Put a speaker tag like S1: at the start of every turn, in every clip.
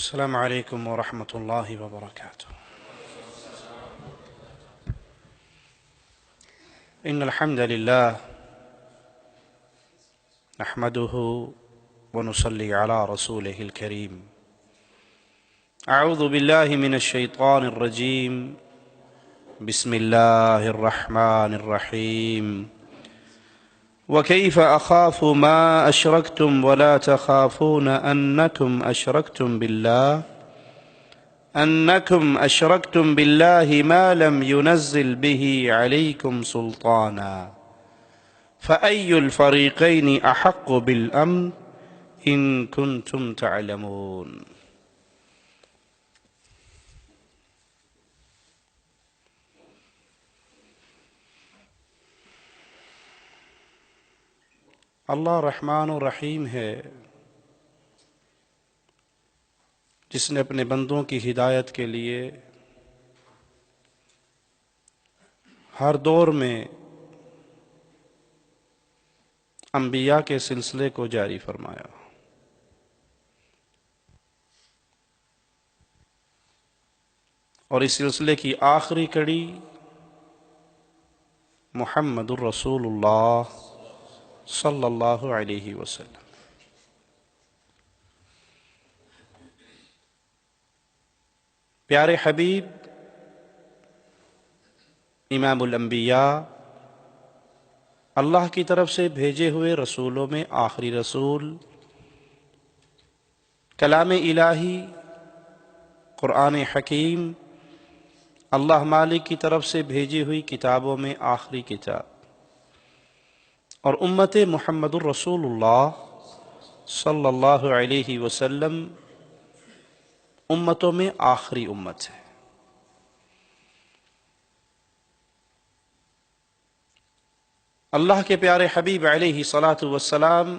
S1: السلام عليكم ورحمة الله وبركاته. إن الحمد لله نحمده ونصلي على رسوله الكريم. أعوذ بالله من الشيطان الرجيم. بسم الله الرحمن الرحيم. وكيف أخاف ما أشركتم ولا تخافون أنكم أشركتم بالله ما لم ينزل به عليكم سلطانا فأي الفريقين أحق بالأمن إن كنتم تعلمون. اللہ رحمان و رحیم ہے، جس نے اپنے بندوں کی ہدایت کے لیے ہر دور میں انبیاء کے سلسلے کو جاری فرمایا، اور اس سلسلے کی آخری کڑی محمد الرسول اللہ صلی اللہ علیہ وسلم. پیارے حبیب امام الانبیاء، اللہ کی طرف سے بھیجے ہوئے رسولوں میں آخری رسول، کلام الہی قرآن حکیم، اللہ مالک کی طرف سے بھیجی ہوئی کتابوں میں آخری کتاب، اور امت محمد الرسول اللہ صلی اللہ علیہ وسلم امتوں میں آخری امت ہے. اللہ کے پیارے حبیب علیہ الصلاۃ والسلام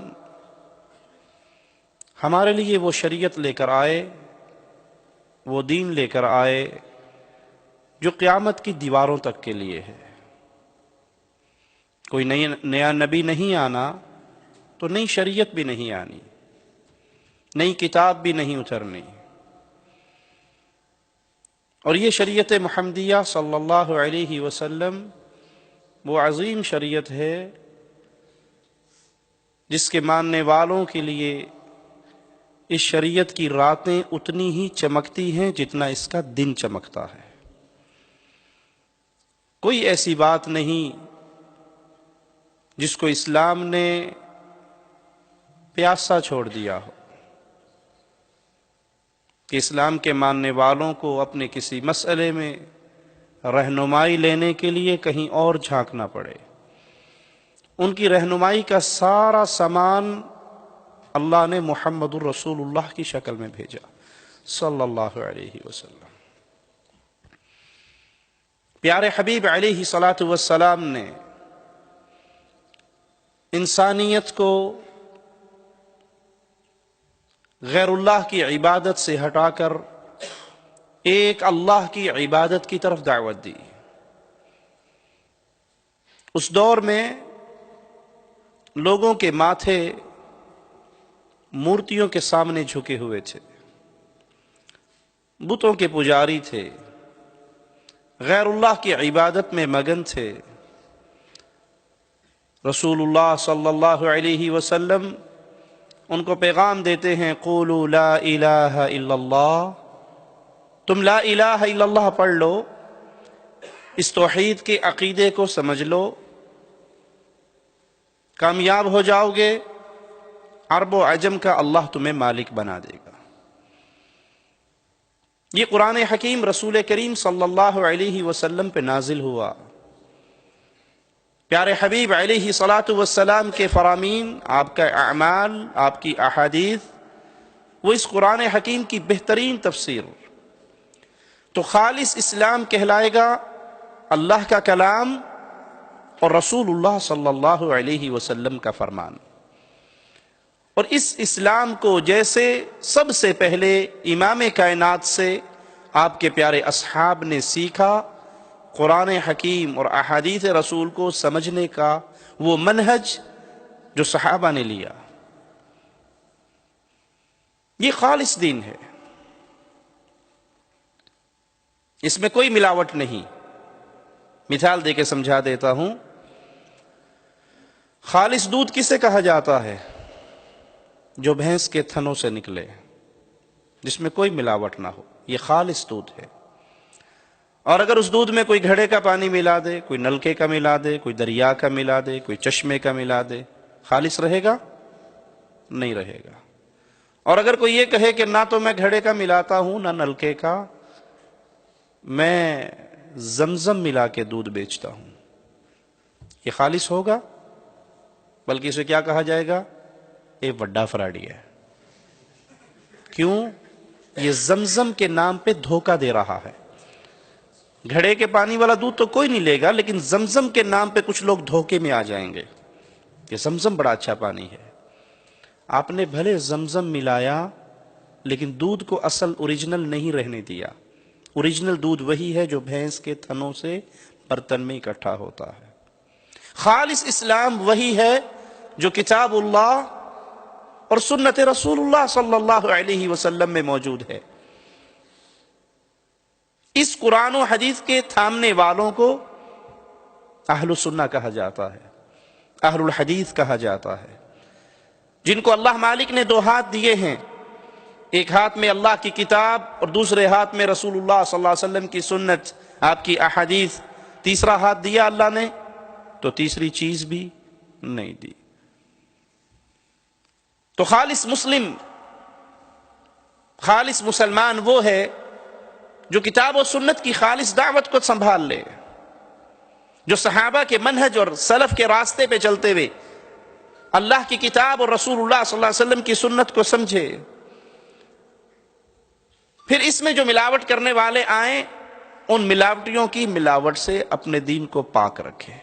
S1: ہمارے لیے وہ شریعت لے کر آئے، وہ دین لے کر آئے جو قیامت کی دیواروں تک کے لیے ہے. کوئی نیا نبی نہیں آنا تو نئی شریعت بھی نہیں آنی، نئی کتاب بھی نہیں اترنی. اور یہ شریعت محمدیہ صلی اللہ علیہ وسلم وہ عظیم شریعت ہے جس کے ماننے والوں کے لیے اس شریعت کی راتیں اتنی ہی چمکتی ہیں جتنا اس کا دن چمکتا ہے. کوئی ایسی بات نہیں جس کو اسلام نے پیاسا چھوڑ دیا ہو، کہ اسلام کے ماننے والوں کو اپنے کسی مسئلے میں رہنمائی لینے کے لیے کہیں اور جھانکنا پڑے. ان کی رہنمائی کا سارا سامان اللہ نے محمد الرسول اللہ کی شکل میں بھیجا صلی اللہ علیہ وسلم. پیارے حبیب علیہ الصلاۃ والسلام نے انسانیت کو غیر اللہ کی عبادت سے ہٹا کر ایک اللہ کی عبادت کی طرف دعوت دی. اس دور میں لوگوں کے ماتھے مورتیوں کے سامنے جھکے ہوئے تھے، بتوں کے پجاری تھے، غیر اللہ کی عبادت میں مگن تھے. رسول اللہ صلی اللہ علیہ وسلم ان کو پیغام دیتے ہیں، قولوا لا الہ الا اللہ، تم لا الہ الا اللہ پڑھ لو، اس توحید کے عقیدے کو سمجھ لو، کامیاب ہو جاؤ گے، عرب و عجم کا اللہ تمہیں مالک بنا دے گا. یہ قرآن حکیم رسول کریم صلی اللہ علیہ وسلم پہ نازل ہوا. پیارے حبیب علیہ الصلاۃ والسلام کے فرامین، آپ کا اعمال، آپ کی احادیث، وہ اس قرآن حکیم کی بہترین تفسیر. تو خالص اسلام کہلائے گا اللہ کا کلام اور رسول اللہ صلی اللہ علیہ وسلم کا فرمان. اور اس اسلام کو جیسے سب سے پہلے امام کائنات سے آپ کے پیارے اصحاب نے سیکھا، قرآن حکیم اور احادیث رسول کو سمجھنے کا وہ منہج جو صحابہ نے لیا، یہ خالص دین ہے. اس میں کوئی ملاوٹ نہیں۔ مثال دے کے سمجھا دیتا ہوں، خالص دودھ کسے کہا جاتا ہے؟ جو بھینس کے تھنوں سے نکلے، جس میں کوئی ملاوٹ نہ ہو، یہ خالص دودھ ہے۔ اور اگر اس دودھ میں کوئی گھڑے کا پانی ملا دے، کوئی نلکے کا ملا دے، کوئی دریا کا ملا دے، کوئی چشمے کا ملا دے، خالص رہے گا؟ نہیں رہے گا۔ اور اگر کوئی یہ کہے کہ نہ تو میں گھڑے کا ملاتا ہوں نہ نلکے کا، میں زمزم ملا کے دودھ بیچتا ہوں، یہ خالص ہوگا؟ بلکہ اسے کیا کہا جائے گا؟ یہ وڈا فراڈی ہے۔ کیوں؟ یہ زمزم کے نام پہ دھوکہ دے رہا ہے۔ گھڑے کے پانی والا دودھ تو کوئی نہیں لے گا، لیکن زمزم کے نام پہ کچھ لوگ دھوکے میں آ جائیں گے کہ زمزم بڑا اچھا پانی ہے۔ آپ نے بھلے زمزم ملایا، لیکن دودھ کو اصل اوریجنل نہیں رہنے دیا۔ اوریجنل دودھ وہی ہے جو بھینس کے تھنوں سے برتن میں اکٹھا ہوتا ہے۔ خالص اسلام وہی ہے جو کتاب اللہ اور سنت رسول اللہ صلی اللہ علیہ وسلم میں موجود ہے۔ اس قرآن و حدیث کے تھامنے والوں کو اہل السنہ کہا جاتا ہے، اہل الحدیث کہا جاتا ہے، جن کو اللہ مالک نے دو ہاتھ دیے ہیں، ایک ہاتھ میں اللہ کی کتاب اور دوسرے ہاتھ میں رسول اللہ صلی اللہ علیہ وسلم کی سنت، آپ کی احادیث۔ تیسرا ہاتھ دیا اللہ نے تو تیسری چیز بھی نہیں دی۔ تو خالص مسلم، خالص مسلمان وہ ہے جو کتاب و سنت کی خالص دعوت کو سنبھال لے، جو صحابہ کے منہج اور سلف کے راستے پہ چلتے ہوئے اللہ کی کتاب اور رسول اللہ صلی اللہ علیہ وسلم کی سنت کو سمجھے۔ پھر اس میں جو ملاوٹ کرنے والے آئیں، ان ملاوٹیوں کی ملاوٹ سے اپنے دین کو پاک رکھے،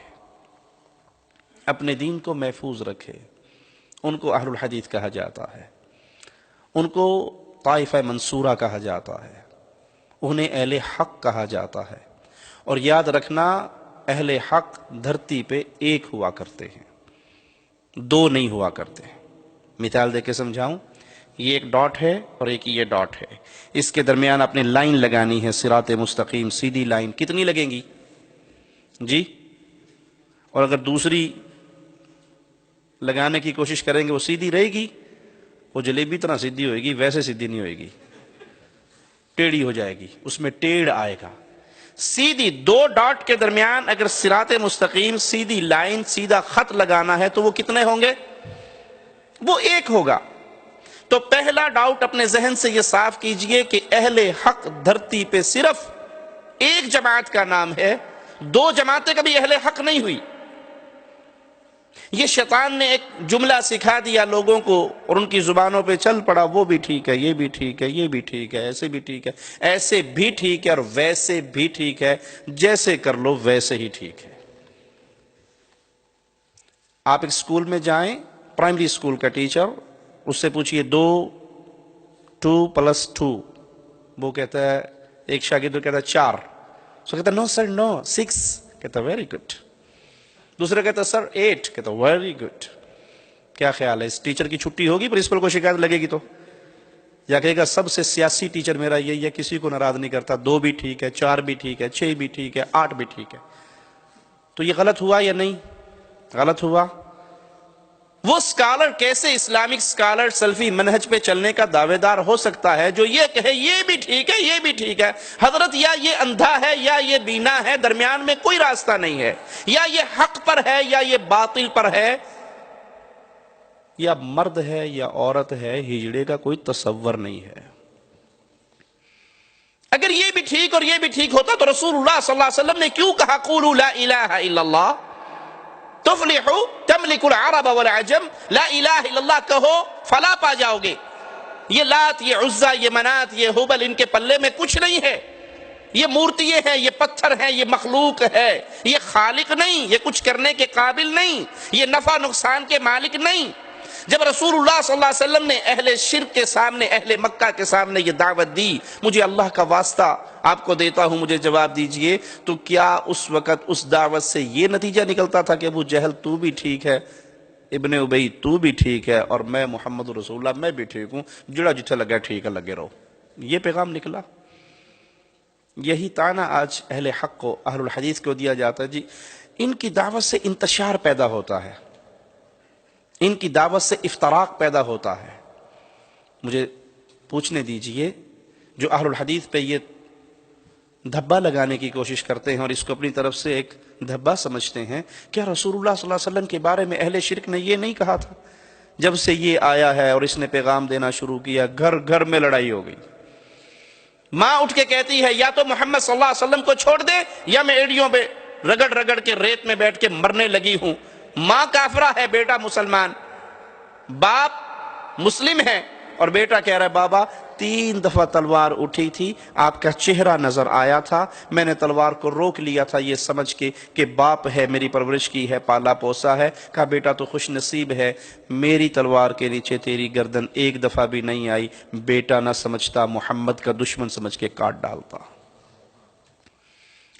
S1: اپنے دین کو محفوظ رکھے۔ ان کو اہل الحدیث کہا جاتا ہے، ان کو طائفہ منصورہ کہا جاتا ہے، انہیں اہل حق کہا جاتا ہے۔ اور یاد رکھنا، اہل حق دھرتی پہ ایک ہوا کرتے ہیں، دو نہیں ہوا کرتے۔ مثال دے کے سمجھاؤں، یہ ایک ڈاٹ ہے اور ایک یہ ڈاٹ ہے، اس کے درمیان اپنے لائن لگانی ہے، صراط مستقیم سیدھی لائن۔ کتنی لگیں گی جی؟ اور اگر دوسری لگانے کی کوشش کریں گے وہ سیدھی رہے گی؟ وہ جلیبی طرح سیدھی ہوئے گی، ویسے سیدھی نہیں ہوئے گی، ٹیڑھی ہو جائے گی، اس میں ٹیڑھ آئے گا۔ سیدھی دو ڈاٹ کے درمیان اگر صراط مستقیم سیدھی لائن سیدھا خط لگانا ہے تو وہ کتنے ہوں گے؟ وہ ایک ہوگا۔ تو پہلا ڈاؤٹ اپنے ذہن سے یہ صاف کیجئے کہ اہل حق دھرتی پہ صرف ایک جماعت کا نام ہے، دو جماعتیں کبھی اہل حق نہیں ہوئی۔ یہ شیطان نے ایک جملہ سکھا دیا لوگوں کو اور ان کی زبانوں پہ چل پڑا، وہ بھی ٹھیک ہے، یہ بھی ٹھیک ہے، یہ بھی ٹھیک ہے، ایسے بھی ٹھیک ہے، ایسے بھی ٹھیک ہے اور ویسے بھی ٹھیک ہے، جیسے کر لو ویسے ہی ٹھیک ہے۔ آپ ایک اسکول میں جائیں، پرائمری اسکول کا ٹیچر، اس سے پوچھئے 2+2، وہ کہتا ہے، ایک شاگرد کہتا ہے 4، سو کہتا ہے نو سر نو 6، کہتا ہے ویری گڈ۔ دوسرا کہتا ہے سر 8، کہتا ہے ویری گڈ۔ کیا خیال ہے، اس ٹیچر کی چھٹی ہوگی؟ پرنسپل کو شکایت لگے گی تو؟ یا کہے گا سب سے سیاسی ٹیچر میرا یہی ہے، کسی کو ناراض نہیں کرتا، 2 بھی ٹھیک ہے، 4 بھی ٹھیک ہے، 6 بھی ٹھیک ہے، 8 بھی ٹھیک ہے۔ تو یہ غلط ہوا یا نہیں؟ غلط ہوا۔ وہ اسکالر کیسے اسلامک اسکالر سلفی منہج پہ چلنے کا دعوے دار ہو سکتا ہے جو یہ کہے یہ بھی ٹھیک ہے، یہ بھی ٹھیک ہے؟ حضرت یا یہ اندھا ہے یا یہ بینا ہے، درمیان میں کوئی راستہ نہیں ہے، یا یہ حق پر ہے یا یہ باطل پر ہے، یا مرد ہے یا عورت ہے، ہجڑے کا کوئی تصور نہیں ہے۔ اگر یہ بھی ٹھیک اور یہ بھی ٹھیک ہوتا تو رسول اللہ صلی اللہ علیہ وسلم نے کیوں کہا قولوا لا الہ الا اللہ تفلحوا تملک العرب والعجم، لا الہ الا اللہ کہو فلاح پا جاؤ گے۔ یہ لات، یہ عزہ، یہ منات، یہ ہبل، ان کے پلے میں کچھ نہیں ہے، یہ مورتیے ہیں، یہ پتھر ہیں، یہ مخلوق ہے، یہ خالق نہیں، یہ کچھ کرنے کے قابل نہیں، یہ نفع نقصان کے مالک نہیں۔ جب رسول اللہ صلی اللہ علیہ وسلم نے اہل شرک کے سامنے، اہل مکہ کے سامنے یہ دعوت دی، مجھے اللہ کا واسطہ آپ کو دیتا ہوں مجھے جواب دیجئے، تو کیا اس وقت اس دعوت سے یہ نتیجہ نکلتا تھا کہ ابو جہل تو بھی ٹھیک ہے، ابن ابی تو بھی ٹھیک ہے، اور میں محمد رسول اللہ میں بھی ٹھیک ہوں، جڑا جتھے لگا ٹھیک ہے لگے رہو؟ یہ پیغام نکلا؟ یہی طعنہ آج اہل حق کو، اہل الحدیث کو دیا جاتا ہے، جی ان کی دعوت سے انتشار پیدا ہوتا ہے، ان کی دعوت سے افتراق پیدا ہوتا ہے۔ مجھے پوچھنے دیجئے، جو اہل الحدیث پہ یہ دھبا لگانے کی کوشش کرتے ہیں اور اس کو اپنی طرف سے ایک دھبا سمجھتے ہیں، کیا رسول اللہ صلی اللہ علیہ وسلم کے بارے میں اہل شرک نے یہ نہیں کہا تھا؟ جب سے یہ آیا ہے اور اس نے پیغام دینا شروع کیا، گھر گھر میں لڑائی ہو گئی۔ ماں اٹھ کے کہتی ہے یا تو محمد صلی اللہ علیہ وسلم کو چھوڑ دے یا میں ایڑیوں پہ رگڑ رگڑ کے ریت میں بیٹھ کے مرنے لگی ہوں۔ ماں کافرہ ہے، بیٹا مسلمان، باپ مسلم ہے اور بیٹا کہہ رہا ہے بابا 3 دفعہ تلوار اٹھی تھی، آپ کا چہرہ نظر آیا تھا، میں نے تلوار کو روک لیا تھا یہ سمجھ کے کہ باپ ہے، میری پرورش کی ہے، پالا پوسا ہے۔ کہا بیٹا تو خوش نصیب ہے، میری تلوار کے نیچے تیری گردن 1 دفعہ بھی نہیں آئی، بیٹا نہ سمجھتا، محمد کا دشمن سمجھ کے کاٹ ڈالتا۔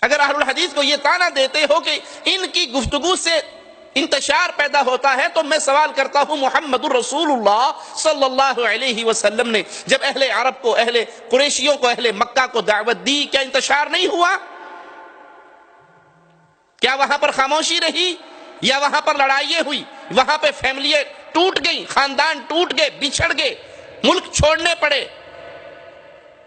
S1: اگر اہل الحدیث کو یہ طعنہ دیتے ہو کہ ان کی گفتگو سے انتشار پیدا ہوتا ہے، تو میں سوال کرتا ہوں محمد الرسول اللہ صلی اللہ علیہ وسلم نے جب اہل عرب کو، اہل قریشیوں کو، اہل مکہ کو دعوت دی، کیا انتشار نہیں ہوا؟ کیا وہاں پر خاموشی رہی یا وہاں پر لڑائییں ہوئی؟ وہاں پہ فیملیاں ٹوٹ گئیں، خاندان ٹوٹ گئے، بچھڑ گئے، ملک چھوڑنے پڑے،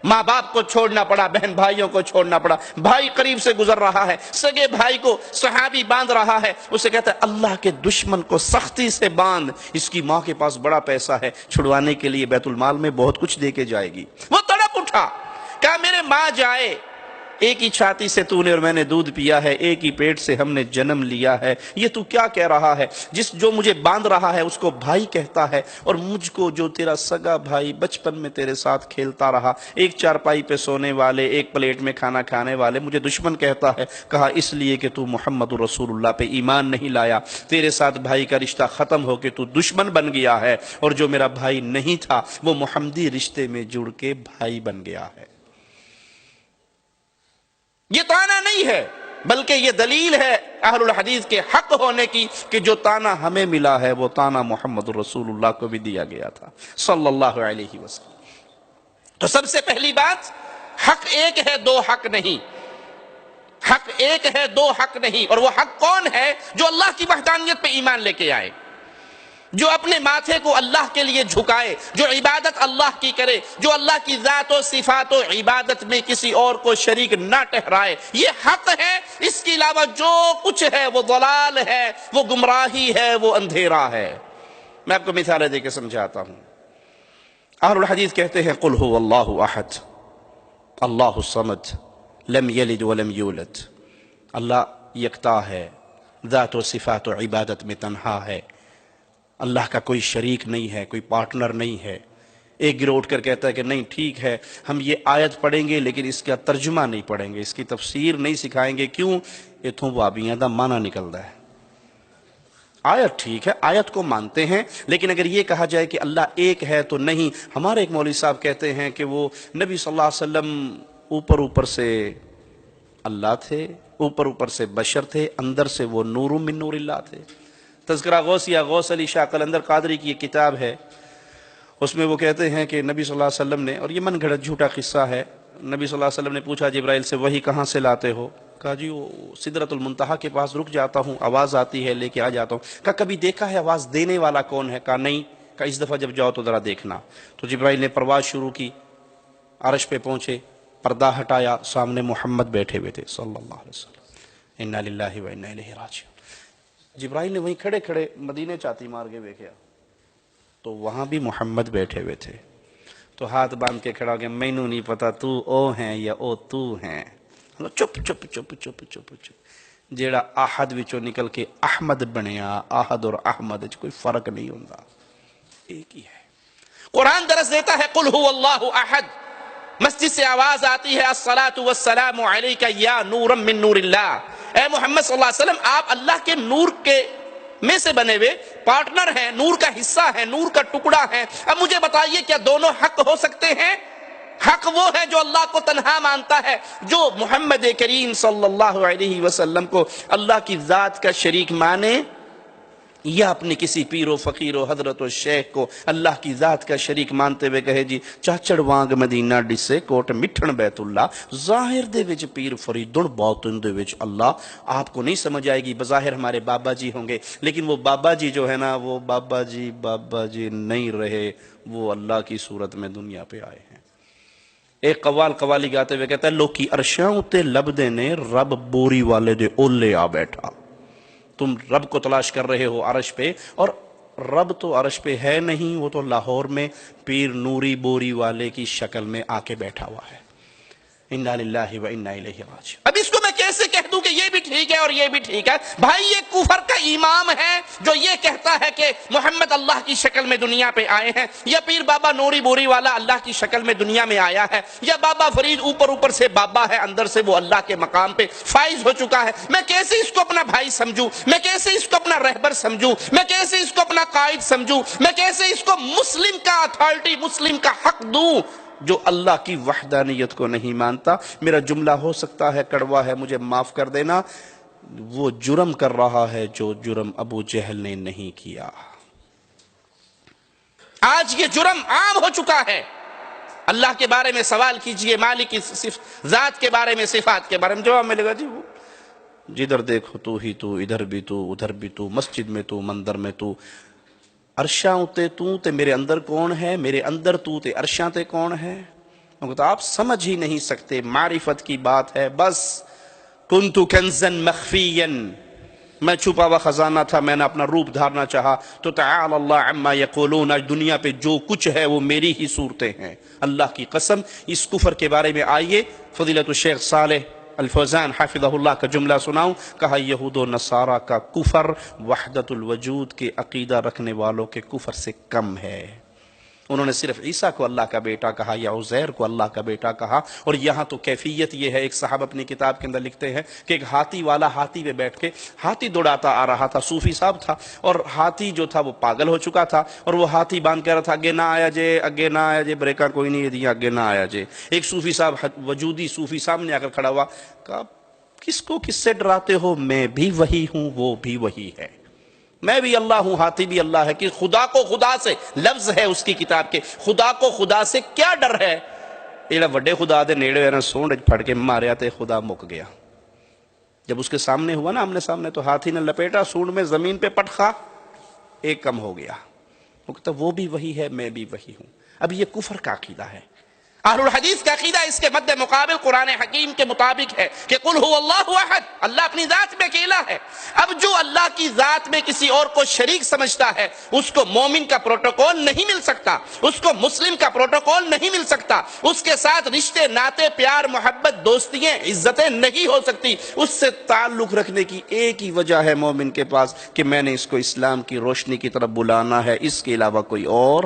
S1: ماں باپ کو چھوڑنا پڑا، بہن بھائیوں کو چھوڑنا پڑا، بھائی قریب سے گزر رہا ہے، سگے بھائی کو صحابی باندھ رہا ہے، اسے کہتا ہے اللہ کے دشمن کو سختی سے باندھ، اس کی ماں کے پاس بڑا پیسہ ہے، چھڑوانے کے لیے بیت المال میں بہت کچھ دے کے جائے گی۔ وہ تڑپ اٹھا، کہا میرے ماں جائے، ایک ہی چھاتی سے تو نے اور میں نے دودھ پیا ہے، ایک ہی پیٹ سے ہم نے جنم لیا ہے، یہ تو کیا کہہ رہا ہے؟ جو مجھے باندھ رہا ہے اس کو بھائی کہتا ہے، اور مجھ کو جو تیرا سگا بھائی بچپن میں تیرے ساتھ کھیلتا رہا، ایک چارپائی پہ سونے والے، ایک پلیٹ میں کھانا کھانے والے، مجھے دشمن کہتا ہے۔ کہا اس لیے کہ تو محمد رسول اللہ پہ ایمان نہیں لایا، تیرے ساتھ بھائی کا رشتہ ختم ہو کے تو دشمن بن گیا ہے، اور جو میرا بھائی نہیں تھا وہ محمدی رشتے میں جڑ کے بھائی بن گیا ہے۔ یہ طعنہ نہیں ہے، بلکہ یہ دلیل ہے اہل الحدیث کے حق ہونے کی کہ جو طعنہ ہمیں ملا ہے وہ طعنہ محمد رسول اللہ کو بھی دیا گیا تھا صلی اللہ علیہ وسلم۔ تو سب سے پہلی بات، حق ایک ہے، 2 حق نہیں۔ حق ایک ہے، 2 حق نہیں، اور وہ حق کون ہے؟ جو اللہ کی وحدانیت پہ ایمان لے کے آئے، جو اپنے ماتھے کو اللہ کے لیے جھکائے، جو عبادت اللہ کی کرے، جو اللہ کی ذات و صفات و عبادت میں کسی اور کو شریک نہ ٹھہرائے، یہ حق ہے۔ اس کے علاوہ جو کچھ ہے وہ ضلال ہے، وہ گمراہی ہے، وہ اندھیرا ہے۔ میں آپ کو مثالیں دے کے سمجھاتا ہوں۔ اہل الحدیث کہتے ہیں قل هو اللہ احد اللہ الصمد لم یلد ولم یولد، اللہ یکتا ہے، ذات و صفات و عبادت میں تنہا ہے، اللہ کا کوئی شریک نہیں ہے، کوئی پارٹنر نہیں ہے۔ ایک گروہ اٹھ کر کہتا ہے کہ نہیں ٹھیک ہے، ہم یہ آیت پڑھیں گے لیکن اس کا ترجمہ نہیں پڑھیں گے، اس کی تفسیر نہیں سکھائیں گے۔ کیوں؟ یہ تو وابیاں دا معنی نکلتا ہے۔ آیت ٹھیک ہے، آیت کو مانتے ہیں، لیکن اگر یہ کہا جائے کہ اللہ ایک ہے تو نہیں۔ ہمارے ایک مولوی صاحب کہتے ہیں کہ وہ نبی صلی اللہ علیہ وسلم اوپر سے اللہ تھے، اوپر سے بشر تھے، اندر سے وہ نور من نور اللہ تھے۔ تذکرہ غوثیہ، غوث علی شاہ قلندر قادری کی یہ کتاب ہے، اس میں وہ کہتے ہیں کہ نبی صلی اللہ علیہ وسلم نے، اور یہ من گھڑت جھوٹا قصہ ہے، نبی صلی اللہ علیہ وسلم نے پوچھا جبرائیل سے وحی کہاں سے لاتے ہو؟ کہا جی وہ سدرۃ المنتہا کے پاس رک جاتا ہوں، آواز آتی ہے لے کے آ جاتا ہوں۔ کہا کبھی دیکھا ہے آواز دینے والا کون ہے؟ کہا نہیں۔ کہا اس دفعہ جب جاؤ تو ذرا دیکھنا۔ تو جبرائیل نے پرواز شروع کی، عرش پہ پہنچے، پردہ ہٹایا، سامنے محمد بیٹھے ہوئے تھے صلی اللہ علیہ وسلم۔ انا للہ و انا الیہ راجعون۔ جبرائیل نے وہیں کھڑے کھڑے مدینے چاتی مار کے دیکھا تو وہاں بھی محمد بیٹھے ہوئے تھے، تو ہاتھ باندھ کے کھڑا ہو گیا، مینوں نہیں پتا تو او ہیں یا او تو ہیں۔ چپ چپ چپ چپ چپ چپ۔ جیڑا احد وچوں نکل کے احمد بنیا، احد اور احمد وچ کوئی فرق نہیں ہوندا، ایک ہی ہے۔ قرآن درس دیتا ہے قل هو اللہ احد، مسجد سے آواز آتی ہے الصلاۃ والسلام علیک یا نورا من نور اللہ، اے محمد صلی اللہ علیہ وسلم آپ اللہ کے نور کے میں سے بنے ہوئے پارٹنر ہیں، نور کا حصہ ہیں، نور کا ٹکڑا ہیں۔ اب مجھے بتائیے کیا دونوں حق ہو سکتے ہیں؟ حق وہ ہے جو اللہ کو تنہا مانتا ہے، جو محمد کریم صلی اللہ علیہ وسلم کو اللہ کی ذات کا شریک مانے، یا اپنے کسی پیر و فقیر و حضرت و شیخ کو اللہ کی ذات کا شریک مانتے ہوئے کہے جی چاچڑ وانگ مدینہ ڈسے کوٹ مٹھن بیت اللہ، ظاہر دے وچ پیر فریدن باطن دے وچ اللہ، آپ کو نہیں سمجھ آئے گی، بظاہر ہمارے بابا جی ہوں گے، لیکن وہ بابا جی جو ہے نا وہ بابا جی نہیں رہے، وہ اللہ کی صورت میں دنیا پہ آئے ہیں۔ ایک قوالی گاتے ہوئے کہتا ہے لوکی عرشاں تے لبدے نے رب بوری والے دے اولے آ بیٹھا۔ تم رب کو تلاش کر رہے ہو عرش پہ، اور رب تو عرش پہ ہے نہیں، وہ تو لاہور میں پیر نوری بوری والے کی شکل میں آ کے بیٹھا ہوا ہے۔ انا للہ و انا الیہ راجعون۔ اب اس کو میں کیسے کہہ دوں کہ یہ بھی ٹھیک ہے اور یہ بھی ٹھیک ہے؟ بھائی یہ کفر کا امام ہے جو یہ کہتا ہے کہ محمد اللہ کی شکل میں دنیا پہ آئے ہیں، یا پیر بابا نوری بوری والا اللہ کی شکل میں دنیا میں آیا ہے، یا بابا فرید اوپر سے بابا ہے، اندر سے وہ اللہ کے مقام پہ فائز ہو چکا ہے۔ میں کیسے اس کو اپنا بھائی سمجھوں؟ میں کیسے اس کو اپنا رہبر سمجھوں؟ میں کیسے اس کو اپنا قائد سمجھوں؟ میں کیسے اس کو مسلم کا اتھارٹی، مسلم کا حق دوں جو اللہ کی وحدانیت کو نہیں مانتا؟ میرا جملہ ہو سکتا ہے کڑوا ہے، مجھے معاف کر دینا، وہ جرم کر رہا ہے جو جرم ابو جہل نے نہیں کیا۔ آج یہ جرم عام ہو چکا ہے۔ اللہ کے بارے میں سوال کیجئے، مالک کی ذات کے بارے میں، صفات کے بارے میں، جواب ملے گا جی وہ جدھر دیکھو تو ہی تو، ادھر بھی تو، ادھر بھی تو، مسجد میں تو، مندر میں تو، عرشاں تے تو تے میرے اندر کون ہے، میرے اندر تو تے عرشاں تے کون ہے؟ تو آپ سمجھ ہی نہیں سکتے، معرفت کی بات ہے۔ بس کنتو کنزا مخفیا، میں چھپا ہوا خزانہ تھا، میں نے اپنا روپ دھارنا چاہا، تو تعالی اللہ عما یقولون، آج دنیا پہ جو کچھ ہے وہ میری ہی صورتیں ہیں۔ اللہ کی قسم، اس کفر کے بارے میں آئیے فضیلۃ الشیخ صالح الفوزان حفظہ اللہ کا جملہ سناؤں۔ کہا یہود و نصارہ کا کفر وحدت الوجود کے عقیدہ رکھنے والوں کے کفر سے کم ہے۔ انہوں نے صرف عیسیٰ کو اللہ کا بیٹا کہا یا عزیر کو اللہ کا بیٹا کہا، اور یہاں تو کیفیت یہ ہے، ایک صاحب اپنی کتاب کے اندر لکھتے ہیں کہ ایک ہاتھی والا ہاتھی پہ بیٹھ کے ہاتھی دوڑاتا آ رہا تھا، صوفی صاحب تھا، اور ہاتھی جو تھا وہ پاگل ہو چکا تھا، اور وہ ہاتھی باندھ کہہ رہا تھا اگے نہ آیا جے، اگے نہ آیا جے، بریکا کوئی نہیں دیا، اگے نہ آیا جے۔ ایک صوفی صاحب، وجودی صوفی سامنے آ کر کھڑا ہوا، کہا کس کو کس سے ڈراتے ہو؟ میں بھی وہی ہوں، وہ بھی وہی ہے، میں بھی اللہ ہوں، ہاتھی بھی اللہ ہے۔ کہ خدا کو خدا سے، لفظ ہے اس کی کتاب کے، خدا کو خدا سے کیا ڈر ہے؟ یہ وڈے خدا دے نیڑے نا سونڈ پھڑ کے ماریا تے خدا مک گیا۔ جب اس کے سامنے ہوا نا آمنے سامنے، تو ہاتھی نے لپیٹا سونڈ میں، زمین پہ پٹخا، ایک کم ہو گیا۔ وہ کہتا وہ بھی وہی ہے، میں بھی وہی ہوں۔ اب یہ کفر کا عقیدہ ہے۔ اہل الحدیث کا عقیدہ اس کے مد مقابل قرآن حکیم کے مطابق ہے کہ قل هو اللہ احد، اللہ اپنی ذات میں اکیلا ہے۔ اب جو اللہ کی ذات میں کسی اور کو شریک سمجھتا ہے، اس کو مومن کا پروٹوکول نہیں مل سکتا، اس کو مسلم کا پروٹوکول نہیں مل سکتا، اس کے ساتھ رشتے ناتے پیار محبت دوستیاں عزتیں نہیں ہو سکتی۔ اس سے تعلق رکھنے کی ایک ہی وجہ ہے مومن کے پاس کہ میں نے اس کو اسلام کی روشنی کی طرف بلانا ہے، اس کے علاوہ کوئی اور۔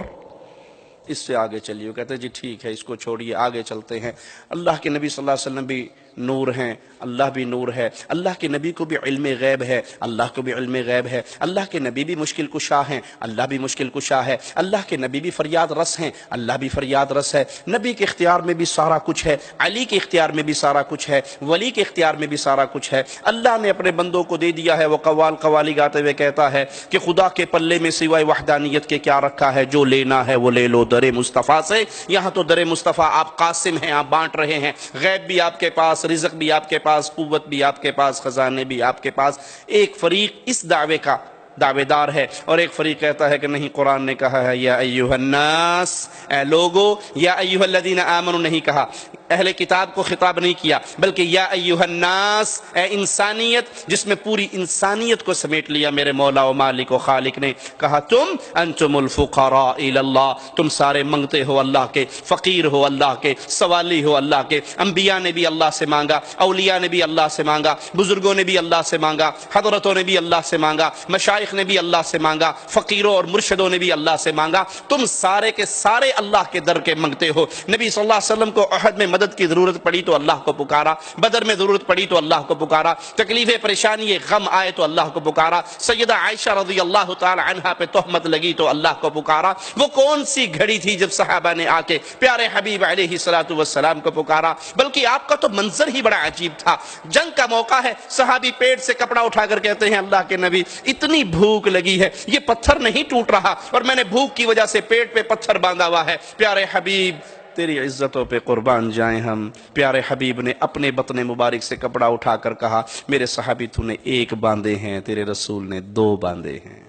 S1: اس سے آگے چلیے، وہ کہتے ہیں جی ٹھیک ہے، اس کو چھوڑیے، آگے چلتے ہیں۔ اللہ کے نبی صلی اللہ علیہ وسلم بھی نور ہیں، اللہ بھی نور ہے، اللہ کے نبی کو بھی علم غیب ہے، اللہ کو بھی علم غیب ہے، اللہ کے نبی بھی مشکل کشا ہیں، اللہ بھی مشکل کشا ہے، اللہ کے نبی بھی فریاد رس ہیں، اللہ بھی فریاد رس ہے، نبی کے اختیار میں بھی سارا کچھ ہے، علی کے اختیار میں بھی سارا کچھ ہے، ولی کے اختیار میں بھی سارا کچھ ہے۔ اللہ نے اپنے بندوں کو دے دیا ہے۔ وہ قوالی گاتے ہوئے کہتا ہے کہ خدا کے پلے میں سوائے وحدانیت کے کیا رکھا ہے، جو لینا ہے وہ لے لو در مصطفیٰ سے۔ یہاں تو در مصطفیٰ آپ قاسم ہیں، آپ بانٹ رہے ہیں، غیب بھی آپ کے پاس، رزق بھی آپ کے پاس، قوت بھی آپ کے پاس، خزانے بھی آپ کے پاس۔ ایک فریق اس دعوے کا دعوے دار ہے اور ایک فریق کہتا ہے کہ نہیں، قرآن نے کہا ہے یا ایھا الناس، اے لوگو، یا ایھا الذین آمنوا نہیں کہا، اہل کتاب کو خطاب نہیں کیا، بلکہ یا ایھا الناس، اے انسانیت، جس میں پوری انسانیت کو سمیٹ لیا میرے مولا و مالک و خالق نے۔ کہا تم انتم الفقراء الی اللہ، تم سارے منگتے ہو اللہ کے، فقیر ہو اللہ کے، سوالی ہو اللہ کے۔ انبیاء نے بھی اللہ سے مانگا، اولیاء نے بھی اللہ سے مانگا، بزرگوں نے بھی اللہ سے مانگا، حضرتوں نے بھی اللہ سے مانگا، مشائخ نے بھی اللہ سے مانگا، فقیروں اور مرشدوں نے بھی اللہ سے مانگا۔ تم سارے کے سارے اللہ کے در کے منگتے ہو۔ نبی صلی اللہ علیہ وسلم کو احد میں مدد کی ضرورت پڑی تو اللہ کو پکارا، بدر میں ضرورت پڑی تو اللہ کو پکارا، تکلیف پریشانی غم آئے تو اللہ کو پکارا، سیدہ عائشہ رضی اللہ تعالی عنہا پہ تہمت لگی تو اللہ کو پکارا۔ وہ کون سی گھڑی تھی جب صحابہ نے آ کے پیارے حبیب علیہ السلام کو پکارا؟ بلکہ آپ کا تو منظر ہی بڑا عجیب تھا۔ جنگ کا موقع ہے، صحابی پیٹ سے کپڑا اٹھا کر کہتے ہیں اللہ کے نبی اتنی بھوک لگی ہے، یہ پتھر نہیں ٹوٹ رہا اور میں نے بھوک کی وجہ سے پیٹ پہ پتھر باندھا ہوا ہے۔ پیارے حبیب تیری عزتوں پہ قربان جائیں ہم۔ پیارے حبیب نے اپنے بطن مبارک سے کپڑا اٹھا کر کہا میرے صحابی تو نے ایک باندھے ہیں، تیرے رسول نے 2 باندھے ہیں۔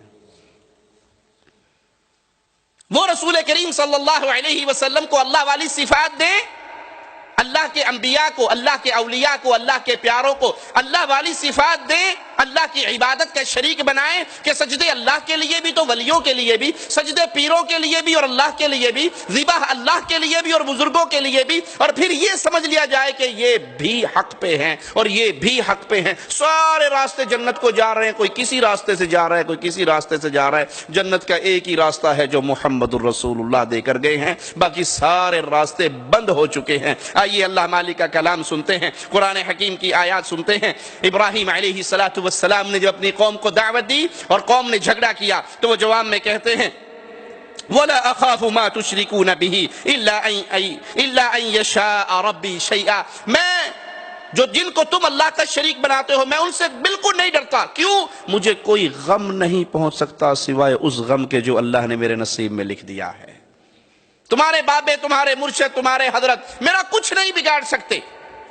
S1: وہ رسول کریم صلی اللہ علیہ وسلم کو اللہ والی صفات دیں، اللہ کے انبیاء کو، اللہ کے اولیاء کو، اللہ کے پیاروں کو اللہ والی صفات دیں، اللہ کی عبادت کا شریک بنائیں کہ سجدے اللہ کے لیے بھی تو ولیوں کے لیے بھی، سجدے پیروں کے لیے بھی اور اللہ کے لیے بھی، ذبح اللہ کے لیے بھی اور بزرگوں کے لیے بھی، اور پھر یہ سمجھ لیا جائے کہ یہ بھی حق پہ ہیں اور یہ بھی حق پہ ہیں۔ سارے راستے جنت کو جا رہے ہیں، کوئی کسی راستے سے جا رہا ہے، کوئی کسی راستے سے جا رہا ہے۔ جنت کا ایک ہی راستہ ہے جو محمد الرسول اللہ دے کر گئے ہیں، باقی سارے راستے بند ہو چکے ہیں۔ آئیے اللہ مالک کا کلام سنتے ہیں، قرآن حکیم کی آیات سنتے ہیں۔ ابراہیم علیہ السلام نے جب اپنی قوم کو دعوت دی اور قوم نے جھگڑا کیا تو وہ جواب میں کہتے ہیں وَلَا أَخَافُ مَا تُشْرِكُونَ بِهِ إِلَّا أَن يَشَاءَ رَبِّي شَيْئًا، میں جن کو تم اللہ کا شریک بناتے ہو میں ان سے بالکل نہیں ڈرتا۔ کیوں؟ مجھے کوئی غم نہیں پہنچ سکتا سوائے اس غم کے جو اللہ نے میرے نصیب میں لکھ دیا ہے۔ تمہارے بابے، تمہارے مرشد، تمہارے حضرت میرا کچھ نہیں بگاڑ سکتے،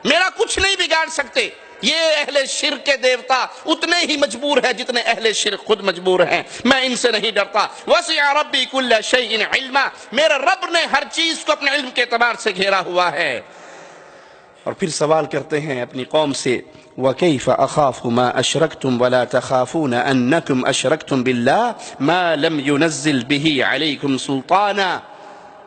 S1: میرا کچھ نہیں بگاڑ سکتے۔ یہ اہل شرک کے دیوتا اتنے ہی مجبور ہیں جتنے اہل شرک خود مجبور ہیں، میں ان سے نہیں ڈرتا۔ وسع ربی کل شیء علما، میرے رب نے ہر چیز کو اپنے علم کے اعتبار سے گھیرا ہوا ہے۔ اور پھر سوال کرتے ہیں اپنی قوم سے وَكَيْفَ أَخَافُ مَا أَشْرَكْتُمْ وَلَا تَخَافُونَ أَنَّكُمْ أَشْرَكْتُمْ بِاللَّهِ مَا لَمْ يُنَزِّلْ بِهِ عَلَيْكُمْ سُلْطَانًا،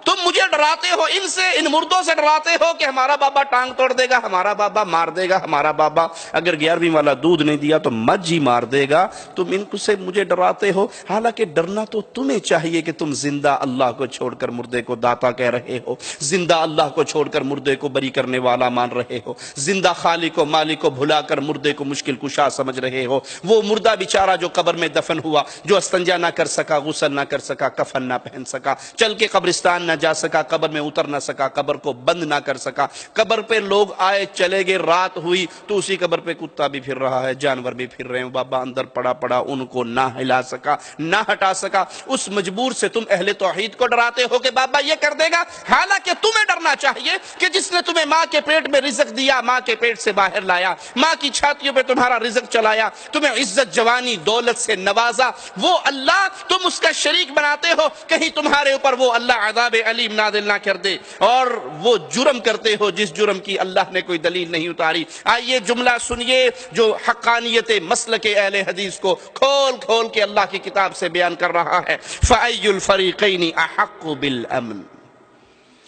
S1: تم مجھے ڈراتے ہو ان سے، ان مردوں سے ڈراتے ہو کہ ہمارا بابا ٹانگ توڑ دے گا، ہمارا بابا مار دے گا، ہمارا بابا اگر 11ویں والا دودھ نہیں دیا تو مجھ ہی مار دے گا، تم ان سے مجھے ڈراتے ہو۔ حالانکہ ڈرنا تو تمہیں چاہیے کہ تم زندہ اللہ کو چھوڑ کر مردے کو داتا کہہ رہے ہو، زندہ اللہ کو چھوڑ کر مردے کو بری کرنے والا مان رہے ہو، زندہ خالق و مالک کو بھلا کر مردے کو مشکل کشا سمجھ رہے ہو۔ وہ مردہ بیچارہ جو قبر میں دفن ہوا، جو استنجا نہ کر سکا، غسل نہ کر سکا، کفن نہ پہن سکا، چل کے قبرستان نہ جا سکا، قبر میں اتر نہ سکا، قبر کو بند نہ کر سکا، قبر پہ لوگ آئے چلے گئے، رات ہوئی تو اسی قبر پہ کتا بھی پھر رہا ہے، جانور بھی پھر رہے ہیں، بابا اندر پڑا ان کو نہ ہلا سکا، نہ ہٹا سکا۔ اس مجبور سے تم اہل توحید کو ڈراتے ہو کہ بابا یہ کر دے گا، حالانکہ تمہیں ڈرنا چاہیے کہ جس نے تمہیں ماں کے پیٹ میں رزق دیا، ماں کے پیٹ سے باہر لایا، ماں کی چھاتیوں پہ تمہارا رزق چلایا، تمہیں عزت جوانی دولت سے نوازا، وہ اللہ تم اس کا شریک بناتے ہو، کہیں تمہارے اوپر وہ اللہ عذاب علیم نازل نہ کر دے، اور وہ جرم کرتے ہو جس جرم کی اللہ نے کوئی دلیل نہیں اتاری۔ آئیے جملہ سنیے جو حقانیت مسلک اہل حدیث کو کھول کھول کے اللہ کی کتاب سے بیان کر رہا ہے۔ فَأَيُّ الْفَرِيقَيْنِ أَحَقُّ بِالْأَمْنِ،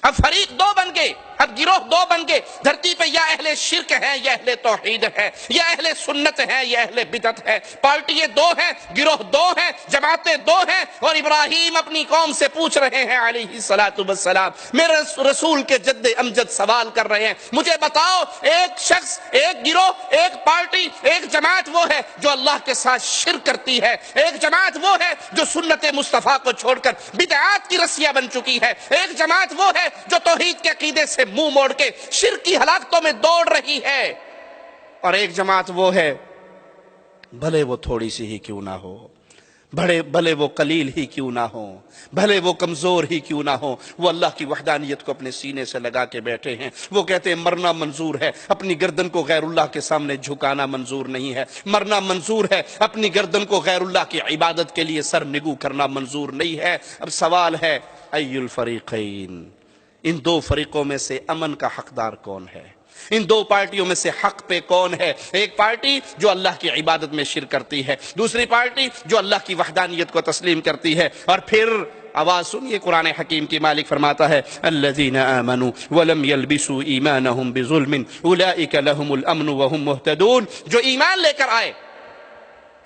S1: اب فریق 2 بن گئے، اب گروہ 2 بن گئے دھرتی پہ، یا اہل شرک ہیں یا اہل توحید ہے، یا اہل سنت ہیں یا اہل بدعت ہے۔ پارٹیاں 2 ہیں، گروہ 2 ہیں، جماعتیں 2 ہیں، اور ابراہیم اپنی قوم سے پوچھ رہے ہیں علیہ السلام، میرے رسول کے جد امجد سوال کر رہے ہیں، مجھے بتاؤ ایک شخص، ایک گروہ، ایک پارٹی، ایک جماعت وہ ہے جو اللہ کے ساتھ شرک کرتی ہے، ایک جماعت وہ ہے جو سنت مصطفیٰ کو چھوڑ کر بدعات کی رسیاں بن چکی ہے، ایک جماعت وہ ہے جو توحید کے عقیدے سے منہ موڑ کے شرک کی ہلاکتوں میں دوڑ رہی ہے، اور ایک جماعت وہ ہے بھلے وہ تھوڑی سی ہی کیوں نہ ہو، بھلے وہ قلیل ہی کیوں نہ ہو، بھلے وہ کمزور ہی کیوں نہ ہو، وہ اللہ کی وحدانیت کو اپنے سینے سے لگا کے بیٹھے ہیں۔ وہ کہتے ہیں مرنا منظور ہے، اپنی گردن کو غیر اللہ کے سامنے جھکانا منظور نہیں ہے، مرنا منظور ہے، اپنی گردن کو غیر اللہ کی عبادت کے لیے سر نگو کرنا منظور نہیں ہے۔ اب سوال ہے ای الفریقین، ان 2 فریقوں میں سے امن کا حقدار کون ہے؟ ان 2 پارٹیوں میں سے حق پہ کون ہے؟ ایک پارٹی جو اللہ کی عبادت میں شرک کرتی ہے، دوسری پارٹی جو اللہ کی وحدانیت کو تسلیم کرتی ہے۔ اور پھر آواز سنیے، قرآن حکیم کی مالک فرماتا ہے الذین آمنوا ولم يلبسوا ایمانهم بظلم اولئک لهم الامن وهم مهتدون، جو ایمان لے کر آئے،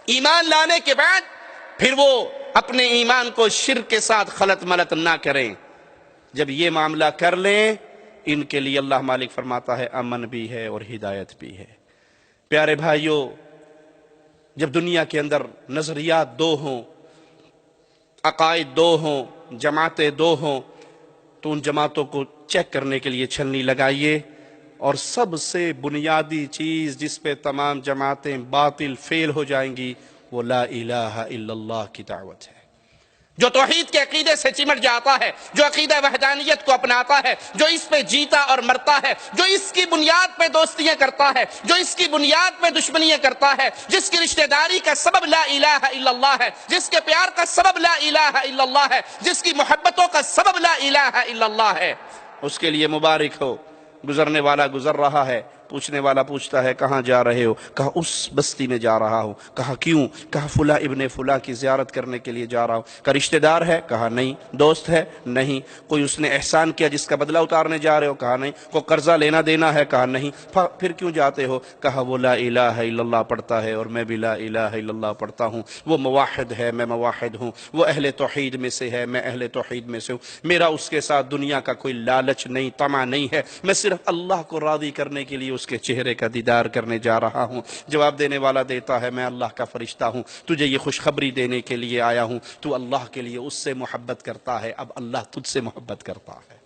S1: ایمان لانے کے بعد پھر وہ اپنے ایمان کو شرک کے ساتھ خلط ملط نہ کریں، جب یہ معاملہ کر لیں ان کے لیے اللہ مالک فرماتا ہے امن بھی ہے اور ہدایت بھی ہے۔ پیارے بھائیوں، جب دنیا کے اندر نظریات دو ہوں، عقائد دو ہوں، جماعتیں دو ہوں، تو ان جماعتوں کو چیک کرنے کے لیے چھلنی لگائیے، اور سب سے بنیادی چیز جس پہ تمام جماعتیں باطل فیل ہو جائیں گی وہ لا الہ الا اللہ کی دعوت ہے۔ جو توحید کے عقیدے سے چمٹ جاتا ہے، جو عقیدہ وحدانیت کو اپناتا ہے، جو اس پہ جیتا اور مرتا ہے، جو اس کی بنیاد پہ دوستیاں کرتا ہے، جو اس کی بنیاد پہ دشمنیاں کرتا ہے، جس کی رشتہ داری کا سبب لا الہ الا اللہ ہے، جس کے پیار کا سبب لا الہ الا اللہ ہے، جس کی محبتوں کا سبب لا الہ الا اللہ ہے، اس کے لیے مبارک ہو۔ گزرنے والا گزر رہا ہے، پوچھنے والا پوچھتا ہے کہاں جا رہے ہو؟ کہا اس بستی میں جا رہا ہوں۔ کہا کیوں؟ کہا فلاں ابن فلاں کی زیارت کرنے کے لیے جا رہا ہوں۔ کہا رشتہ دار ہے؟ کہا نہیں۔ دوست ہے؟ نہیں۔ کوئی اس نے احسان کیا جس کا بدلہ اتارنے جا رہے ہو؟ کہا نہیں۔ کوئی قرضہ لینا دینا ہے؟ کہا نہیں۔ پھر کیوں جاتے ہو؟ کہا وہ لا الہ الا اللہ پڑھتا ہے اور میں بھی لا الہ الا اللہ پڑھتا ہوں، وہ موحد ہے میں موحد ہوں، وہ اہل توحید میں سے ہے میں اہل توحید میں سے ہوں، میرا اس کے ساتھ دنیا کا کوئی لالچ نہیں، طمع نہیں ہے، میں صرف اللہ کو راضی کرنے کے لیے اس کے چہرے کا دیدار کرنے جا رہا ہوں۔ جواب دینے والا دیتا ہے میں اللہ کا فرشتہ ہوں، تجھے یہ خوشخبری دینے کے لیے آیا ہوں، تو اللہ کے لیے اس سے محبت کرتا ہے، اب اللہ تجھ سے محبت کرتا ہے۔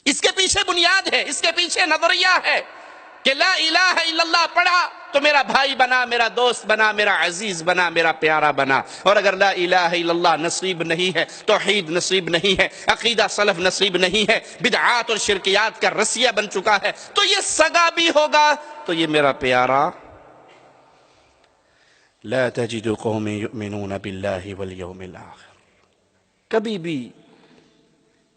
S1: اس کے پیچھے بنیاد ہے، اس کے پیچھے نظریہ ہے کہ لا الہ الا اللہ پڑھا تو میرا بھائی بنا، میرا دوست بنا، میرا عزیز بنا، میرا پیارا بنا، اور اگر لا الہ الا اللہ نصیب نہیں ہے، توحید نصیب نہیں ہے، عقیدہ سلف نصیب نہیں ہے، بدعات اور شرکیات کا رسیہ بن چکا ہے، تو یہ سگا بھی ہوگا تو یہ میرا پیارا۔ لا تجد قوم یؤمنون باللہ والیوم الآخر، کبھی بھی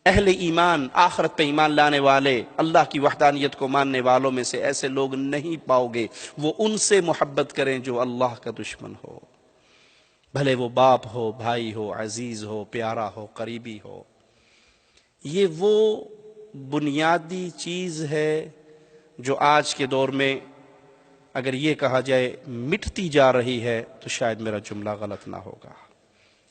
S1: اہل ایمان، آخرت پہ ایمان لانے والے، اللہ کی وحدانیت کو ماننے والوں میں سے ایسے لوگ نہیں پاؤ گے وہ ان سے محبت کریں جو اللہ کا دشمن ہو، بھلے وہ باپ ہو، بھائی ہو، عزیز ہو، پیارا ہو، قریبی ہو۔ یہ وہ بنیادی چیز ہے جو آج کے دور میں اگر یہ کہا جائے مٹتی جا رہی ہے تو شاید میرا جملہ غلط نہ ہوگا۔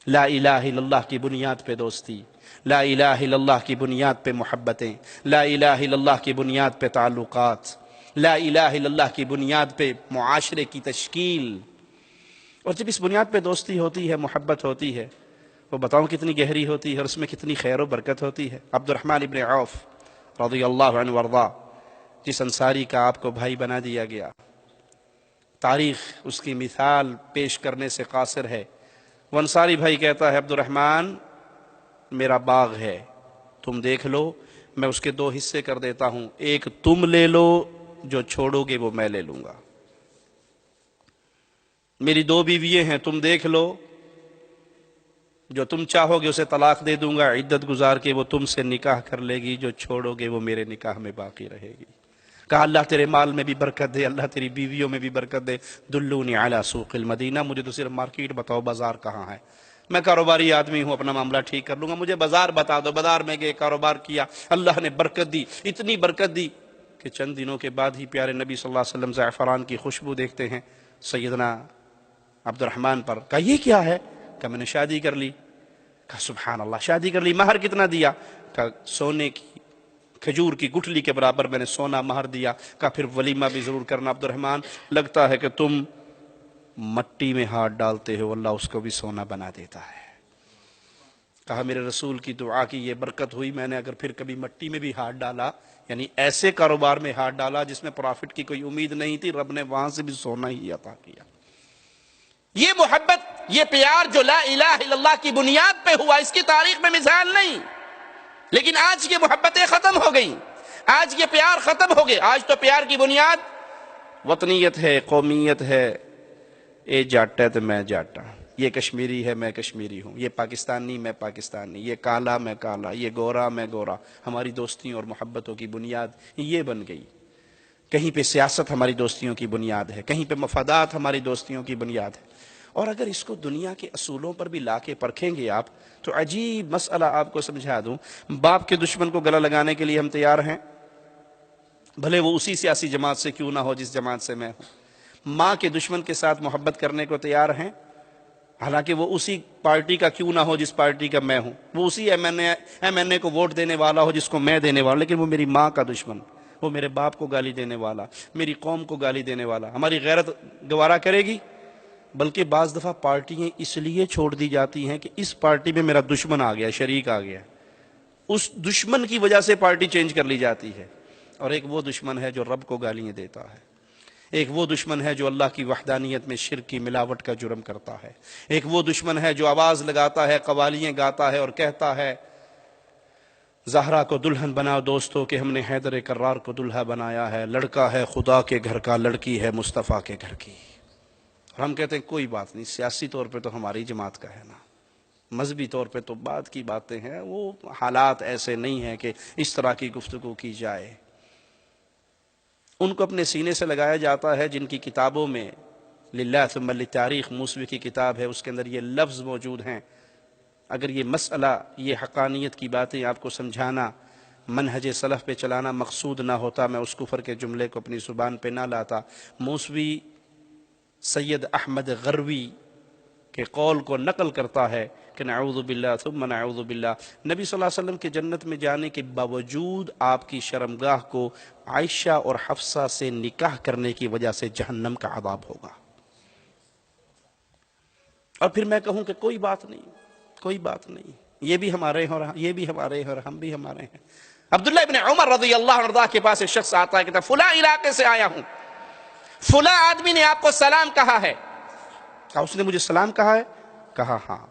S1: لا الہ الا اللہ کی بنیاد پہ دوستی، لا الہ الا اللہ کی بنیاد پہ محبتیں، لا الہ الا اللہ کی بنیاد پہ تعلقات، لا الہ الا اللہ کی بنیاد پہ معاشرے کی تشکیل۔ اور جب اس بنیاد پہ دوستی ہوتی ہے، محبت ہوتی ہے، وہ بتاؤں کتنی گہری ہوتی ہے اور اس میں کتنی خیر و برکت ہوتی ہے۔ الرحمن ابن عوف رضی اللہ عنہ وارضا، جس انصاری کا آپ کو بھائی بنا دیا گیا، تاریخ اس کی مثال پیش کرنے سے قاصر ہے۔ وہ انصاری بھائی کہتا ہے الرحمن میرا باغ ہے، تم دیکھ لو، میں اس کے دو حصے کر دیتا ہوں، ایک تم لے لو، جو چھوڑو گے وہ میں لے لوں گا۔ میری دو بیوییں ہیں، تم دیکھ لو، جو تم چاہو گے اسے طلاق دے دوں گا، عدت گزار کے وہ تم سے نکاح کر لے گی، جو چھوڑو گے وہ میرے نکاح میں باقی رہے گی۔ کہا اللہ تیرے مال میں بھی برکت دے، اللہ تیری بیویوں میں بھی برکت دے، دلونی علی سوق المدینہ، مجھے تو صرف مارکیٹ بتاؤ، بازار کہاں ہے، میں کاروباری آدمی ہوں، اپنا معاملہ ٹھیک کر لوں گا، مجھے بازار بتا دو۔ بازار میں گئے، کاروبار کیا، اللہ نے برکت دی، اتنی برکت دی کہ چند دنوں کے بعد ہی پیارے نبی صلی اللہ علیہ وسلم زعفران کی خوشبو دیکھتے ہیں سیدنا الرحمن پر۔ کہا یہ کیا ہے؟ کہا میں نے شادی کر لی۔ کہا سبحان اللہ، شادی کر لی، مہر کتنا دیا؟ کہا سونے کی کھجور کی گٹھلی کے برابر میں نے سونا مہر دیا۔ کہا پھر ولیمہ بھی ضرور کرنا الرحمن، لگتا ہے کہ تم مٹی میں ہاتھ ڈالتے ہو، اللہ اس کو بھی سونا بنا دیتا ہے۔ کہا میرے رسول کی دعا کی یہ برکت ہوئی، میں نے اگر پھر کبھی مٹی میں بھی ہاتھ ڈالا، یعنی ایسے کاروبار میں ہاتھ ڈالا جس میں پرافٹ کی کوئی امید نہیں تھی، رب نے وہاں سے بھی سونا ہی عطا کیا۔ یہ محبت، یہ پیار جو لا الہ الا اللہ کی بنیاد پہ ہوا، اس کی تاریخ میں مثال نہیں۔ لیکن آج یہ محبتیں ختم ہو گئیں، آج یہ پیار ختم ہو گئے۔ آج تو پیار کی بنیاد وطنیت ہے، قومیت ہے، اے جاٹا ہے تو میں جاٹا، یہ کشمیری ہے میں کشمیری ہوں، یہ پاکستانی میں پاکستانی، یہ کالا میں کالا، یہ گورا میں گورا۔ ہماری دوستیوں اور محبتوں کی بنیاد یہ بن گئی۔ کہیں پہ سیاست ہماری دوستیوں کی بنیاد ہے، کہیں پہ مفادات ہماری دوستیوں کی بنیاد ہے۔ اور اگر اس کو دنیا کے اصولوں پر بھی لا کے پرکھیں گے آپ تو عجیب مسئلہ آپ کو سمجھا دوں۔ باپ کے دشمن کو گلا لگانے کے لیے ہم تیار ہیں، بھلے وہ اسی سیاسی جماعت سے کیوں نہ ہو جس جماعت سے میں ہوں۔ ماں کے دشمن کے ساتھ محبت کرنے کو تیار ہیں، حالانکہ وہ اسی پارٹی کا کیوں نہ ہو جس پارٹی کا میں ہوں، وہ اسی ایم این اے کو ووٹ دینے والا ہو جس کو میں دینے والا، لیکن وہ میری ماں کا دشمن، وہ میرے باپ کو گالی دینے والا، میری قوم کو گالی دینے والا، ہماری غیرت گوارا کرے گی؟ بلکہ بعض دفعہ پارٹیاں اس لیے چھوڑ دی جاتی ہیں کہ اس پارٹی میں میرا دشمن آ گیا، شریک آ گیا، اس دشمن کی وجہ سے پارٹی چینج کر لی جاتی ہے۔ اور ایک وہ دشمن ہے جو رب کو گالیاں دیتا ہے، ایک وہ دشمن ہے جو اللہ کی وحدانیت میں شرک کی ملاوٹ کا جرم کرتا ہے، ایک وہ دشمن ہے جو آواز لگاتا ہے، قوالیاں گاتا ہے اور کہتا ہے زہرا کو دلہن بناؤ دوستو کہ ہم نے حیدر کرار کو دلہا بنایا ہے، لڑکا ہے خدا کے گھر کا، لڑکی ہے مصطفیٰ کے گھر کی۔ اور ہم کہتے ہیں کوئی بات نہیں، سیاسی طور پہ تو ہماری جماعت کا ہے نا، مذہبی طور پہ تو بعد کی باتیں ہیں، وہ حالات ایسے نہیں ہیں کہ اس طرح کی گفتگو کی جائے۔ ان کو اپنے سینے سے لگایا جاتا ہے جن کی کتابوں میں للہ ثم للتاریخ موسوی کی کتاب ہے، اس کے اندر یہ لفظ موجود ہیں۔ اگر یہ مسئلہ، یہ حقانیت کی باتیں آپ کو سمجھانا، منہج سلف پہ چلانا مقصود نہ ہوتا، میں اس کفر کے جملے کو اپنی زبان پہ نہ لاتا۔ موسوی سید احمد غروی کے قول کو نقل کرتا ہے کہ نعوذ باللہ ثم نعوذ باللہ، نبی صلی اللہ علیہ وسلم کے جنت میں جانے کے باوجود آپ کی شرمگاہ کو عائشہ اور حفصہ سے نکاح کرنے کی وجہ سے جہنم کا عذاب ہوگا۔ اور پھر میں کہوں کہ کوئی بات نہیں، کوئی بات نہیں، یہ بھی ہمارے ہیں اور یہ بھی ہمارے ہیں اور ہم بھی ہمارے ہیں۔ عبداللہ ابن عمر رضی اللہ عنہ کے پاس ایک شخص آتا ہے، کہتا ہے فلاں علاقے سے آیا ہوں، فلاں آدمی نے آپ کو سلام کہا ہے۔ کہا اس نے مجھے سلام کہا ہے؟ کہا ہاں،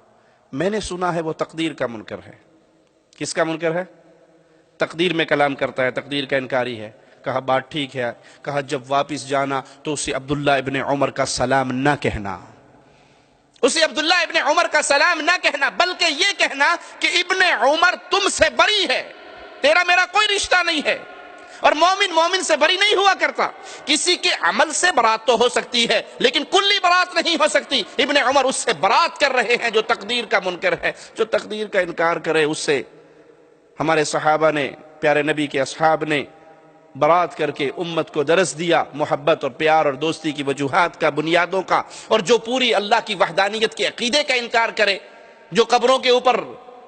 S1: میں نے سنا ہے وہ تقدیر کا منکر ہے۔ کس کا منکر ہے؟ تقدیر میں کلام کرتا ہے، تقدیر کا انکاری ہے۔ کہا بات ٹھیک ہے۔ کہا جب واپس جانا تو اسے عبداللہ ابن عمر کا سلام نہ کہنا، اسے عبداللہ ابن عمر کا سلام نہ کہنا، بلکہ یہ کہنا کہ ابن عمر تم سے بری ہے، تیرا میرا کوئی رشتہ نہیں ہے۔ اور مومن مومن سے بری نہیں ہوا کرتا، کسی کے عمل سے برات تو ہو سکتی ہے لیکن کلی برات نہیں ہو سکتی۔ ابن عمر اس سے برات کر رہے ہیں جو تقدیر کا منکر ہے، جو تقدیر کا انکار کرے اس سے ہمارے صحابہ نے، پیارے نبی کے اصحاب نے برات کر کے امت کو درس دیا محبت اور پیار اور دوستی کی وجوہات کا، بنیادوں کا۔ اور جو پوری اللہ کی وحدانیت کے عقیدے کا انکار کرے، جو قبروں کے اوپر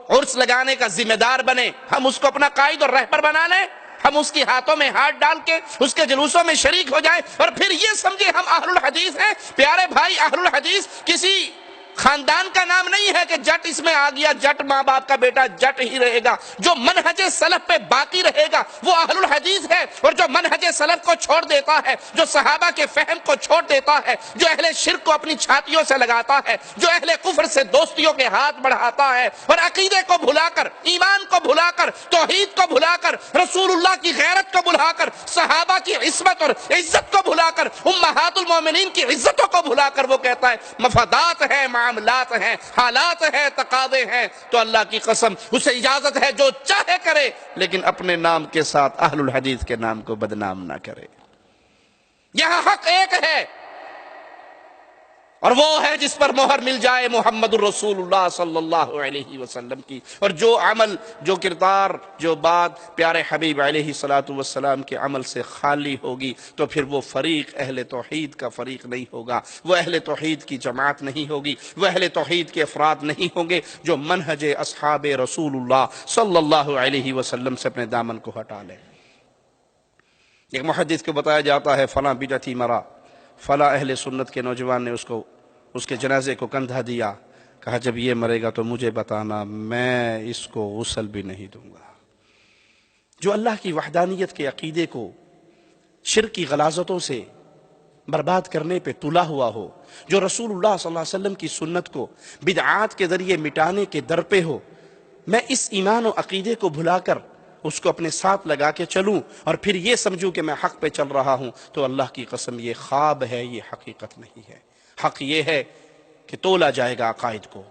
S1: عرس لگانے کا ذمہ دار بنے، ہم اس کو اپنا قائد اور رہبر بنا لیں، ہم اس کی ہاتھوں میں ہاتھ ڈال کے اس کے جلوسوں میں شریک ہو جائیں اور پھر یہ سمجھے ہم اہل الحدیث ہیں۔ پیارے بھائی، اہل الحدیث کسی خاندان کا نام نہیں ہے کہ جٹ اس میں آ گیا، جٹ ماں باپ کا بیٹا جٹ ہی رہے گا۔ جو منہج سلف پہ باقی رہے گا وہ اہل الحدیث ہے، اور جو منہج سلف کو چھوڑ دیتا ہے، جو صحابہ کے فہم کو چھوڑ دیتا ہے، جو اہل شرک کو اپنی چھاتیوں سے لگاتا ہے، جو اہل کفر سے دوستیوں کے ہاتھ بڑھاتا ہے اور عقیدے کو بھلا کر، ایمان کو بھلا کر، توحید کو بھلا کر، رسول اللہ کی غیرت کو بھلا کر، صحابہ کی عصمت اور عزت کو بھلا کر، امہات المومنین کی عزتوں کو بھلا کر وہ کہتا ہے مفادات ہے، معاملات ہیں، حالات ہیں، تقاضے ہیں، تو اللہ کی قسم اسے اجازت ہے جو چاہے کرے، لیکن اپنے نام کے ساتھ اہل الحدیث کے نام کو بدنام نہ کرے۔ یہاں حق ایک ہے اور وہ ہے جس پر مہر مل جائے محمد الرسول اللہ صلی اللہ علیہ وسلم کی، اور جو عمل، جو کردار، جو بات پیارے حبیب علیہ الصلوۃ والسلام کے عمل سے خالی ہوگی تو پھر وہ فریق اہل توحید کا فریق نہیں ہوگا، وہ اہل توحید کی جماعت نہیں ہوگی، وہ اہل توحید کے افراد نہیں ہوں گے جو منہج اصحاب رسول اللہ صلی اللہ علیہ وسلم سے اپنے دامن کو ہٹا لیں۔ ایک محدث کو بتایا جاتا ہے فلاں بدعتی مرا، فلاں اہل سنت کے نوجوان نے اس کے جنازے کو کندھا دیا، کہا جب یہ مرے گا تو مجھے بتانا، میں اس کو غسل بھی نہیں دوں گا۔ جو اللہ کی وحدانیت کے عقیدے کو شرک کی غلاظتوں سے برباد کرنے پہ تلا ہوا ہو، جو رسول اللہ صلی اللہ علیہ وسلم کی سنت کو بدعات کے ذریعے مٹانے کے در پہ ہو، میں اس ایمان و عقیدے کو بھلا کر اس کو اپنے ساتھ لگا کے چلوں اور پھر یہ سمجھوں کہ میں حق پہ چل رہا ہوں، تو اللہ کی قسم یہ خواب ہے، یہ حقیقت نہیں ہے۔ حق یہ ہے کہ تولا جائے گا عقائد کو،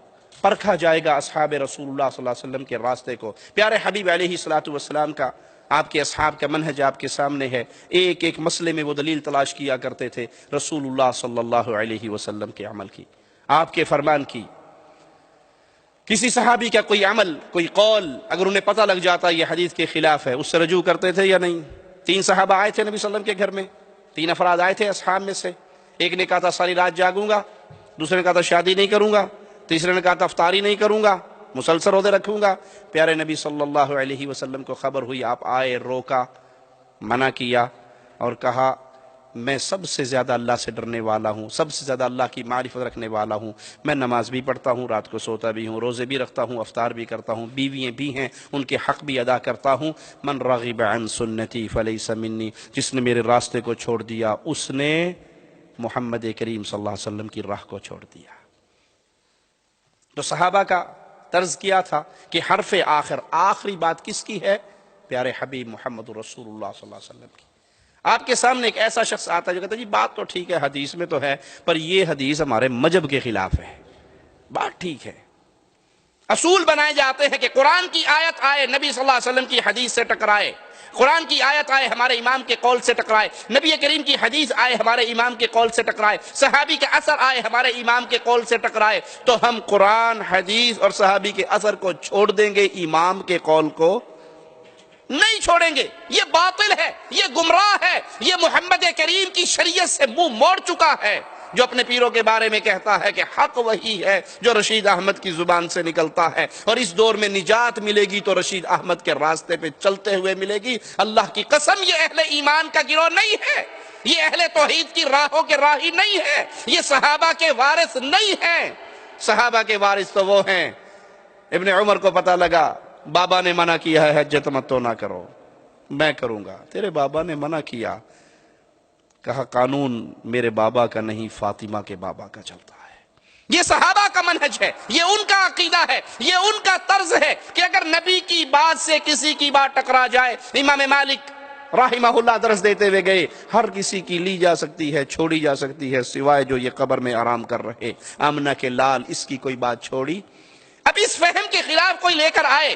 S1: پرکھا جائے گا اصحاب رسول اللہ صلی اللہ علیہ وسلم کے راستے کو۔ پیارے حبیب علیہ الصلوۃ والسلام کا، آپ کے اصحاب کا منہج آپ کے سامنے ہے۔ ایک ایک مسئلے میں وہ دلیل تلاش کیا کرتے تھے رسول اللہ صلی اللہ علیہ وسلم کے عمل کی، آپ کے فرمان کی۔ کسی صحابی کا کوئی عمل، کوئی قول اگر انہیں پتہ لگ جاتا یہ حدیث کے خلاف ہے، اس سے رجوع کرتے تھے یا نہیں؟ 3 صحابہ آئے تھے نبی صلی اللہ علیہ وسلم کے گھر میں، 3 افراد آئے تھے اصحاب میں سے، ایک نے کہا تھا ساری رات جاگوں گا، دوسرے نے کہا تھا شادی نہیں کروں گا، تیسرے نے کہا تھا افطاری نہیں کروں گا، مسلسل روزے رکھوں گا۔ پیارے نبی صلی اللہ علیہ وسلم کو خبر ہوئی، آپ آئے، روکا، منع کیا اور کہا میں سب سے زیادہ اللہ سے ڈرنے والا ہوں، سب سے زیادہ اللہ کی معرفت رکھنے والا ہوں، میں نماز بھی پڑھتا ہوں، رات کو سوتا بھی ہوں، روزے بھی رکھتا ہوں، افطار بھی کرتا ہوں، بیویاں بھی ہیں ان کے حق بھی ادا کرتا ہوں۔ من رغب عن سنتی فلیس منی، جس نے میرے راستے کو چھوڑ دیا اس نے محمد کریم صلی اللہ علیہ وسلم کی راہ کو چھوڑ دیا۔ تو صحابہ کا طرز کیا تھا کہ حرف آخر، آخری بات کس کی ہے؟ پیارے حبیب محمد رسول اللہ صلی اللہ علیہ وسلم کی۔ آپ کے سامنے ایک ایسا شخص آتا ہے جو کہتا ہے جی بات تو ٹھیک ہے، حدیث میں تو ہے، پر یہ حدیث ہمارے مذہب کے خلاف ہے۔ بات ٹھیک ہے، اصول بنائے جاتے ہیں کہ قرآن کی آیت آئے نبی صلی اللہ علیہ وسلم کی حدیث سے ٹکرائے، قرآن کی آیت آئے ہمارے امام کے قول سے ٹکرائے، نبی کریم کی حدیث آئے ہمارے امام کے قول سے ٹکرائے، صحابی کے اثر آئے ہمارے امام کے قول سے ٹکرائے، تو ہم قرآن، حدیث اور صحابی کے اثر کو چھوڑ دیں گے، امام کے قول کو نہیں چھوڑیں گے۔ یہ باطل ہے، یہ گمراہ ہے، یہ محمد کریم کی شریعت سے منہ موڑ چکا ہے۔ جو اپنے پیروں کے بارے میں کہتا ہے کہ حق وہی ہے جو رشید احمد کی زبان سے نکلتا ہے، اور اس دور میں نجات ملے گی تو رشید احمد کے راستے پہ چلتے ہوئے ملے گی۔ اللہ کی قسم یہ اہل ایمان کا گروہ نہیں ہے، یہ اہل توحید کی راہوں کے راہی نہیں ہے، یہ صحابہ کے وارث نہیں ہیں۔ صحابہ کے وارث تو وہ ہیں، ابن عمر کو پتہ لگا بابا نے منع کیا ہے حج تمتع نہ کرو، میں کروں گا۔ تیرے بابا نے منع کیا، کہا قانون میرے بابا کا نہیں، فاطمہ کے بابا کا چلتا ہے۔ یہ صحابہ کا منہج ہے، یہ ان کا عقیدہ ہے، یہ ان کا طرز ہے کہ اگر نبی کی بات سے کسی کی بات ٹکرا جائے، امام مالک رحمہ اللہ درس دیتے ہوئے گئے، ہر کسی کی لی جا سکتی ہے، چھوڑی جا سکتی ہے، سوائے جو یہ قبر میں آرام کر رہے آمنہ کے لال، اس کی کوئی بات چھوڑی۔ اب اس فہم کے خلاف کوئی لے کر آئے،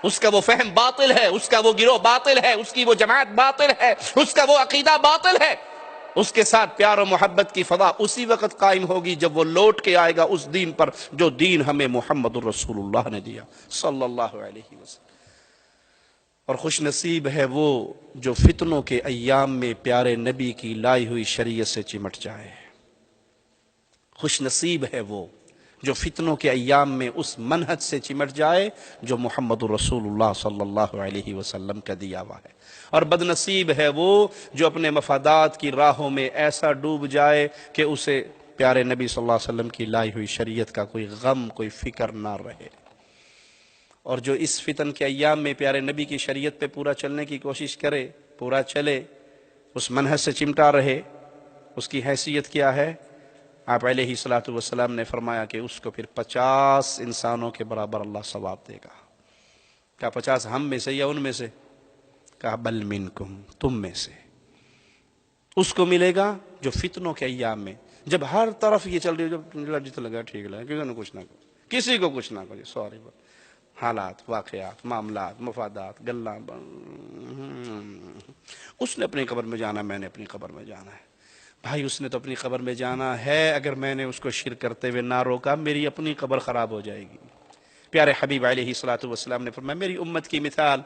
S1: اس کا وہ فہم باطل ہے، اس کا وہ گروہ باطل ہے، اس کی وہ جماعت باطل ہے، اس کا وہ عقیدہ باطل ہے، اس کے ساتھ پیار و محبت کی فضا اسی وقت قائم ہوگی جب وہ لوٹ کے آئے گا اس دین پر جو دین ہمیں محمد الرسول اللہ نے دیا صلی اللہ علیہ وسلم۔ اور خوش نصیب ہے وہ جو فتنوں کے ایام میں پیارے نبی کی لائی ہوئی شریعت سے چمٹ جائے، خوش نصیب ہے وہ جو فتنوں کے ایام میں اس منہج سے چمٹ جائے جو محمد الرسول اللہ صلی اللہ علیہ وسلم کا دیا ہوا ہے، اور بد نصیب ہے وہ جو اپنے مفادات کی راہوں میں ایسا ڈوب جائے کہ اسے پیارے نبی صلی اللہ علیہ وسلم کی لائی ہوئی شریعت کا کوئی غم، کوئی فکر نہ رہے۔ اور جو اس فتن کے ایام میں پیارے نبی کی شریعت پہ پورا چلنے کی کوشش کرے، پورا چلے، اس منہج سے چمٹا رہے، اس کی حیثیت کیا ہے؟ آپ علیہ السلام نے فرمایا کہ اس کو پھر 50 انسانوں کے برابر اللہ ثواب دے گا۔ کہا 50 ہم میں سے یا ان میں سے؟ کہا بل منکم، تم میں سے۔ اس کو ملے گا جو فتنوں کے ایام میں، جب ہر طرف یہ چل رہی ہے، جب جتنا لگا ٹھیک لگا، کسی کو کچھ نہ کرو، کسی کو کچھ نہ کرو، سوری، حالات، واقعات، معاملات، مفادات، گلاں، اس نے اپنی قبر میں جانا، میں نے اپنی قبر میں جانا ہے۔ بھائی اس نے تو اپنی قبر میں جانا ہے، اگر میں نے اس کو شرک کرتے ہوئے نہ روکا میری اپنی قبر خراب ہو جائے گی۔ پیارے حبیب علیہ السلام نے فرمایا میری امت کی مثال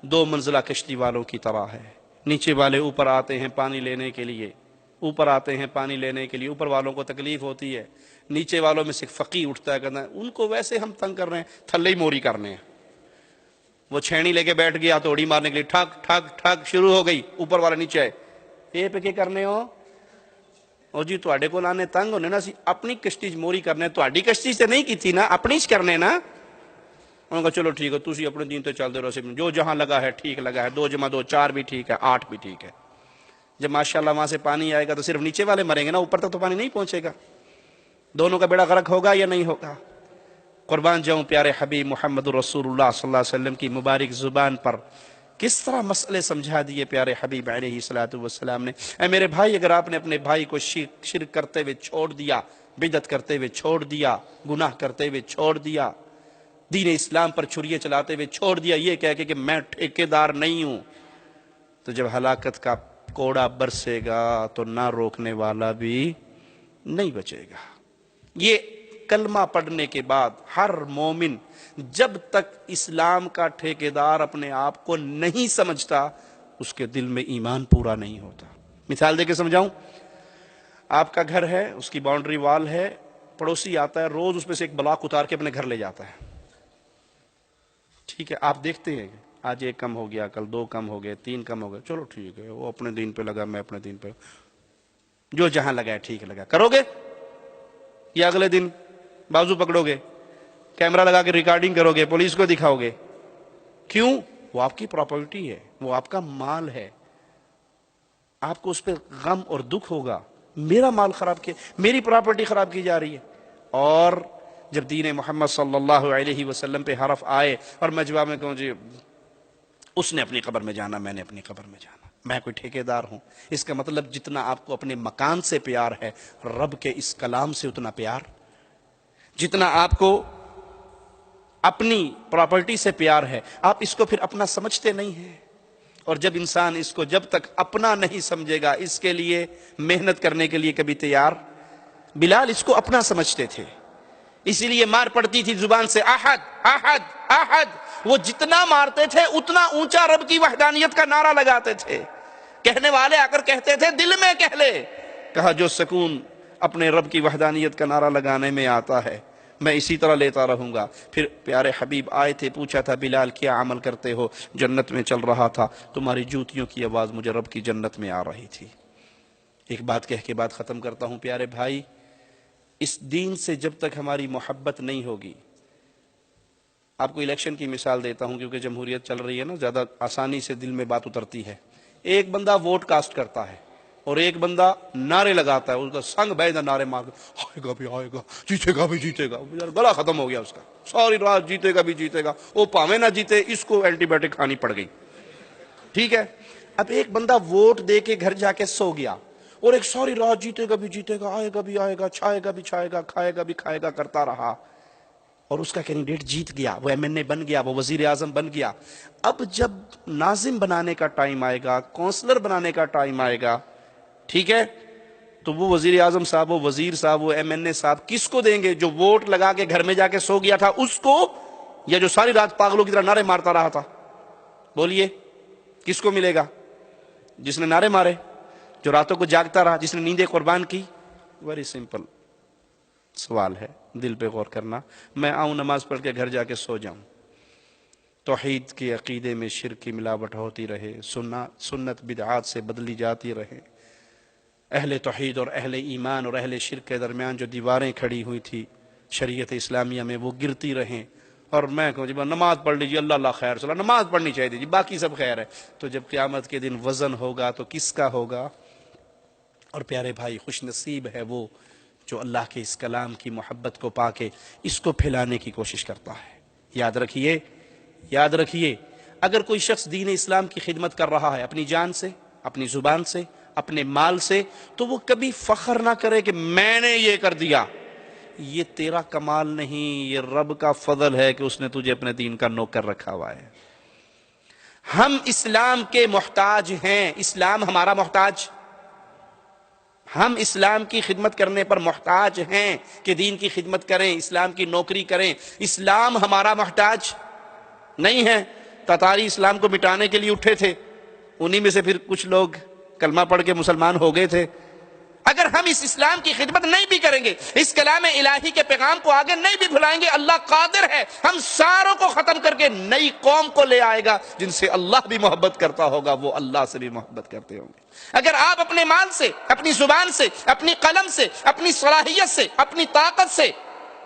S1: 2 منزلہ کشتی والوں کی طرح ہے، نیچے والے اوپر آتے ہیں پانی لینے کے لیے، اوپر آتے ہیں پانی لینے کے لیے، اوپر والوں کو تکلیف ہوتی ہے، نیچے والوں میں سے فقی اٹھتا ہے کہتا ہے ان کو ویسے ہم تنگ کر رہے ہیں، تھلے ہی موری کرنے ہیں۔ وہ چھینی لے کے بیٹھ گیا توڑی مارنے کے لیے، ٹھک ٹھک ٹھک شروع ہو گئی، اوپر والا نیچے ہے، یہ پہ کیا کرنے ہو؟ اور جی تواڈے کو لانے تنگ ہونے نا، سی اپنی کشتی موری کرنے، تواڈی کشتی سے نہیں کی تھی نا، اپنی چ کرنے نا۔ انہوں نے کہا چلو ٹھیک ہے، تسی اپنے دین تے چل دے رہو، جو جہاں لگا ہے ٹھیک لگا ہے، 2 × 2 4 بھی ٹھیک ہے، 8 بھی ٹھیک ہے۔ جب ماشاءاللہ وہاں سے پانی آئے گا تو صرف نیچے والے مریں گے نا، اوپر تک تو پانی نہیں پہنچے گا، دونوں کا بیڑا غرق ہوگا یا نہیں ہوگا؟ قربان جاؤں پیارے حبیب محمد رسول اللہ صلی اللہ علیہ وسلم کی مبارک زبان پر کس طرح مسئلے سمجھا دیے پیارے حبیب علیہ السلام نے۔ اے میرے بھائی، اگر آپ نے اپنے بھائی کو شرک کرتے ہوئے چھوڑ دیا، بدعت کرتے ہوئے چھوڑ دیا، گناہ کرتے ہوئے چھوڑ دیا، دین اسلام پر چھریے چلاتے ہوئے چھوڑ دیا، یہ کہہ کے کہ میں ٹھیکیدار نہیں ہوں، تو جب ہلاکت کا کوڑا برسے گا تو نہ روکنے والا بھی نہیں بچے گا۔ یہ کلمہ پڑھنے کے بعد ہر مومن جب تک اسلام کا ٹھیکیدار اپنے آپ کو نہیں سمجھتا اس کے دل میں ایمان پورا نہیں ہوتا۔ مثال دے کے سمجھاؤں، آپ کا گھر ہے، اس کی باؤنڈری وال ہے، پڑوسی آتا ہے روز اس پہ سے ایک بلاک اتار کے اپنے گھر لے جاتا ہے. ٹھیک ہے, آپ دیکھتے ہیں آج 1 کم ہو گیا, کل 2 کم ہو گئے, 3 کم ہو گئے, چلو ٹھیک ہے, وہ اپنے دین پہ لگا, میں اپنے دین پہ, جو جہاں لگا ہے ٹھیک لگا. کرو گے یا اگلے دن بازو پکڑو گے, کیمرہ لگا کے ریکارڈنگ کرو گے, پولیس کو دکھاؤ گے؟ کیوں؟ وہ آپ کی پراپرٹی ہے, وہ آپ کا مال ہے, آپ کو اس پہ غم اور دکھ ہوگا. میرا مال خراب کیا, میری پراپرٹی خراب کی جا رہی ہے. اور جب دین محمد صلی اللہ علیہ وسلم پہ حرف آئے اور میں جواب میں کہوں جی اس نے اپنی قبر میں جانا, میں نے اپنی قبر میں جانا, میں کوئی ٹھیکیدار ہوں, اس کا مطلب جتنا آپ کو اپنے مکان سے پیار ہے رب کے اس کلام سے اتنا پیار, جتنا آپ کو اپنی پراپرٹی سے پیار ہے, آپ اس کو پھر اپنا سمجھتے نہیں ہیں. اور جب انسان اس کو جب تک اپنا نہیں سمجھے گا اس کے لیے محنت کرنے کے لیے کبھی تیار. بلال اس کو اپنا سمجھتے تھے, اسی لیے مار پڑتی تھی زبان سے احد احد احد. وہ جتنا مارتے تھے اتنا اونچا رب کی وحدانیت کا نعرہ لگاتے تھے. کہنے والے آ کر کہتے تھے دل میں کہہ لے, کہا جو سکون اپنے رب کی وحدانیت کا نعرہ لگانے میں آتا ہے میں اسی طرح لیتا رہوں گا. پھر پیارے حبیب آئے تھے, پوچھا تھا بلال کیا عمل کرتے ہو؟ جنت میں چل رہا تھا, تمہاری جوتیوں کی آواز مجھے رب کی جنت میں آ رہی تھی. ایک بات کہہ کے بات ختم کرتا ہوں پیارے بھائی, اس دین سے جب تک ہماری محبت نہیں ہوگی, آپ کو الیکشن کی مثال دیتا ہوں کیونکہ جمہوریت چل رہی ہے نا, زیادہ آسانی سے دل میں بات اترتی ہے. ایک بندہ ووٹ کاسٹ کرتا ہے اور ایک بندہ نعرے لگاتا ہے, اس کا سنگ بھائی نعرے مار آئے گا بھی آئے گا, جیتے گا بھی جیتے گا, گلا ختم ہو گیا اس کا, ساری رات جیتے گا بھی جیتے گا. وہ پاویں نہ جیتے, اس کو اینٹی بایوٹک کھانی پڑ گئی. ٹھیک ہے, اب ایک بندہ ووٹ دے کے گھر جا کے سو گیا اور ایک ساری رات جیتے گا بھی جیتے گا, آئے گا بھی آئے گا, چھائے گا بھی چھائے گا, کھائے گا بھی کھائے گا کرتا رہا, اور اس کا کینڈیڈیٹ جیت گیا, وہ MNA بن گیا, وہ وزیر اعظم بن گیا. اب جب ناظم بنانے کا ٹائم آئے گا, کونسلر بنانے کا ٹائم آئے گا, ٹھیک ہے, تو وہ وزیر اعظم صاحب, وہ وزیر صاحب, وہ MNA صاحب کس کو دیں گے؟ جو ووٹ لگا کے گھر میں جا کے سو گیا تھا اس کو, یا جو ساری رات پاگلوں کی طرح نعرے مارتا رہا تھا؟ بولیے کس کو ملے گا؟ جس نے نعرے مارے, جو راتوں کو جاگتا رہا, جس نے نیندیں قربان کی. ویری سمپل سوال ہے, دل پہ غور کرنا. میں آؤں نماز پڑھ کے گھر جا کے سو جاؤں, توحید کے عقیدے میں شرک کی ملاوٹ ہوتی رہے, سنت بدعات سے بدلی جاتی رہے, اہل توحید اور اہل ایمان اور اہل شرک کے درمیان جو دیواریں کھڑی ہوئی تھی شریعت اسلامیہ میں وہ گرتی رہیں, اور میں کہوں جی نماز پڑھ لیجیے, اللہ اللہ خیر, صلاح نماز پڑھنی چاہیے جی, باقی سب خیر ہے. تو جب قیامت کے دن وزن ہوگا تو کس کا ہوگا؟ اور پیارے بھائی خوش نصیب ہے وہ جو اللہ کے اس کلام کی محبت کو پا کے اس کو پھیلانے کی کوشش کرتا ہے. یاد رکھیے, یاد رکھیے, اگر کوئی شخص دین اسلام کی خدمت کر رہا ہے اپنی جان سے, اپنی زبان سے, اپنے مال سے, تو وہ کبھی فخر نہ کرے کہ میں نے یہ کر دیا. یہ تیرا کمال نہیں, یہ رب کا فضل ہے کہ اس نے تجھے اپنے دین کا نوکر رکھا ہوا ہے. ہم اسلام کے محتاج ہیں, اسلام ہمارا محتاج, ہم اسلام کی خدمت کرنے پر محتاج ہیں کہ دین کی خدمت کریں, اسلام کی نوکری کریں. اسلام ہمارا محتاج نہیں ہے. تاتاری اسلام کو مٹانے کے لیے اٹھے تھے, انہی میں سے پھر کچھ لوگ کلمہ پڑھ کے مسلمان ہو گئے تھے. اگر ہم اس اسلام کی خدمت نہیں بھی کریں گے, اس کلام الہی کے پیغام کو آگے نہیں بھی بھلائیں گے, اللہ قادر ہے ہم ساروں کو ختم کر کے نئی قوم کو لے آئے گا جن سے اللہ بھی محبت کرتا ہوگا, وہ اللہ سے بھی محبت کرتے ہوں گے. اگر آپ اپنے مال سے, اپنی زبان سے, اپنی قلم سے, اپنی صلاحیت سے, اپنی طاقت سے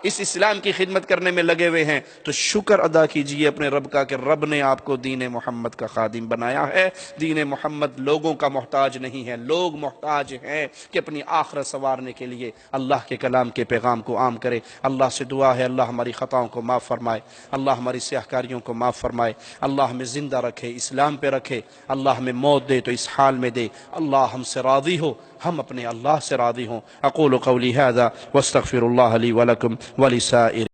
S1: اس اسلام کی خدمت کرنے میں لگے ہوئے ہیں تو شکر ادا کیجئے اپنے رب کا کہ رب نے آپ کو دین محمد کا خادم بنایا ہے. دین محمد لوگوں کا محتاج نہیں ہے, لوگ محتاج ہیں کہ اپنی آخرت سنوارنے کے لیے اللہ کے کلام کے پیغام کو عام کرے. اللہ سے دعا ہے اللہ ہماری خطاؤں کو معاف فرمائے, اللہ ہماری سیاہکاریوں کو معاف فرمائے, اللہ ہمیں زندہ رکھے, اسلام پہ رکھے, اللہ ہمیں موت دے تو اس حال میں دے, اللہ ہم سے راضی ہو, ہم اپنے اللہ سے راضی ہوں. اقول قولی هذا واستغفر اللہ لی ولکم ولسائر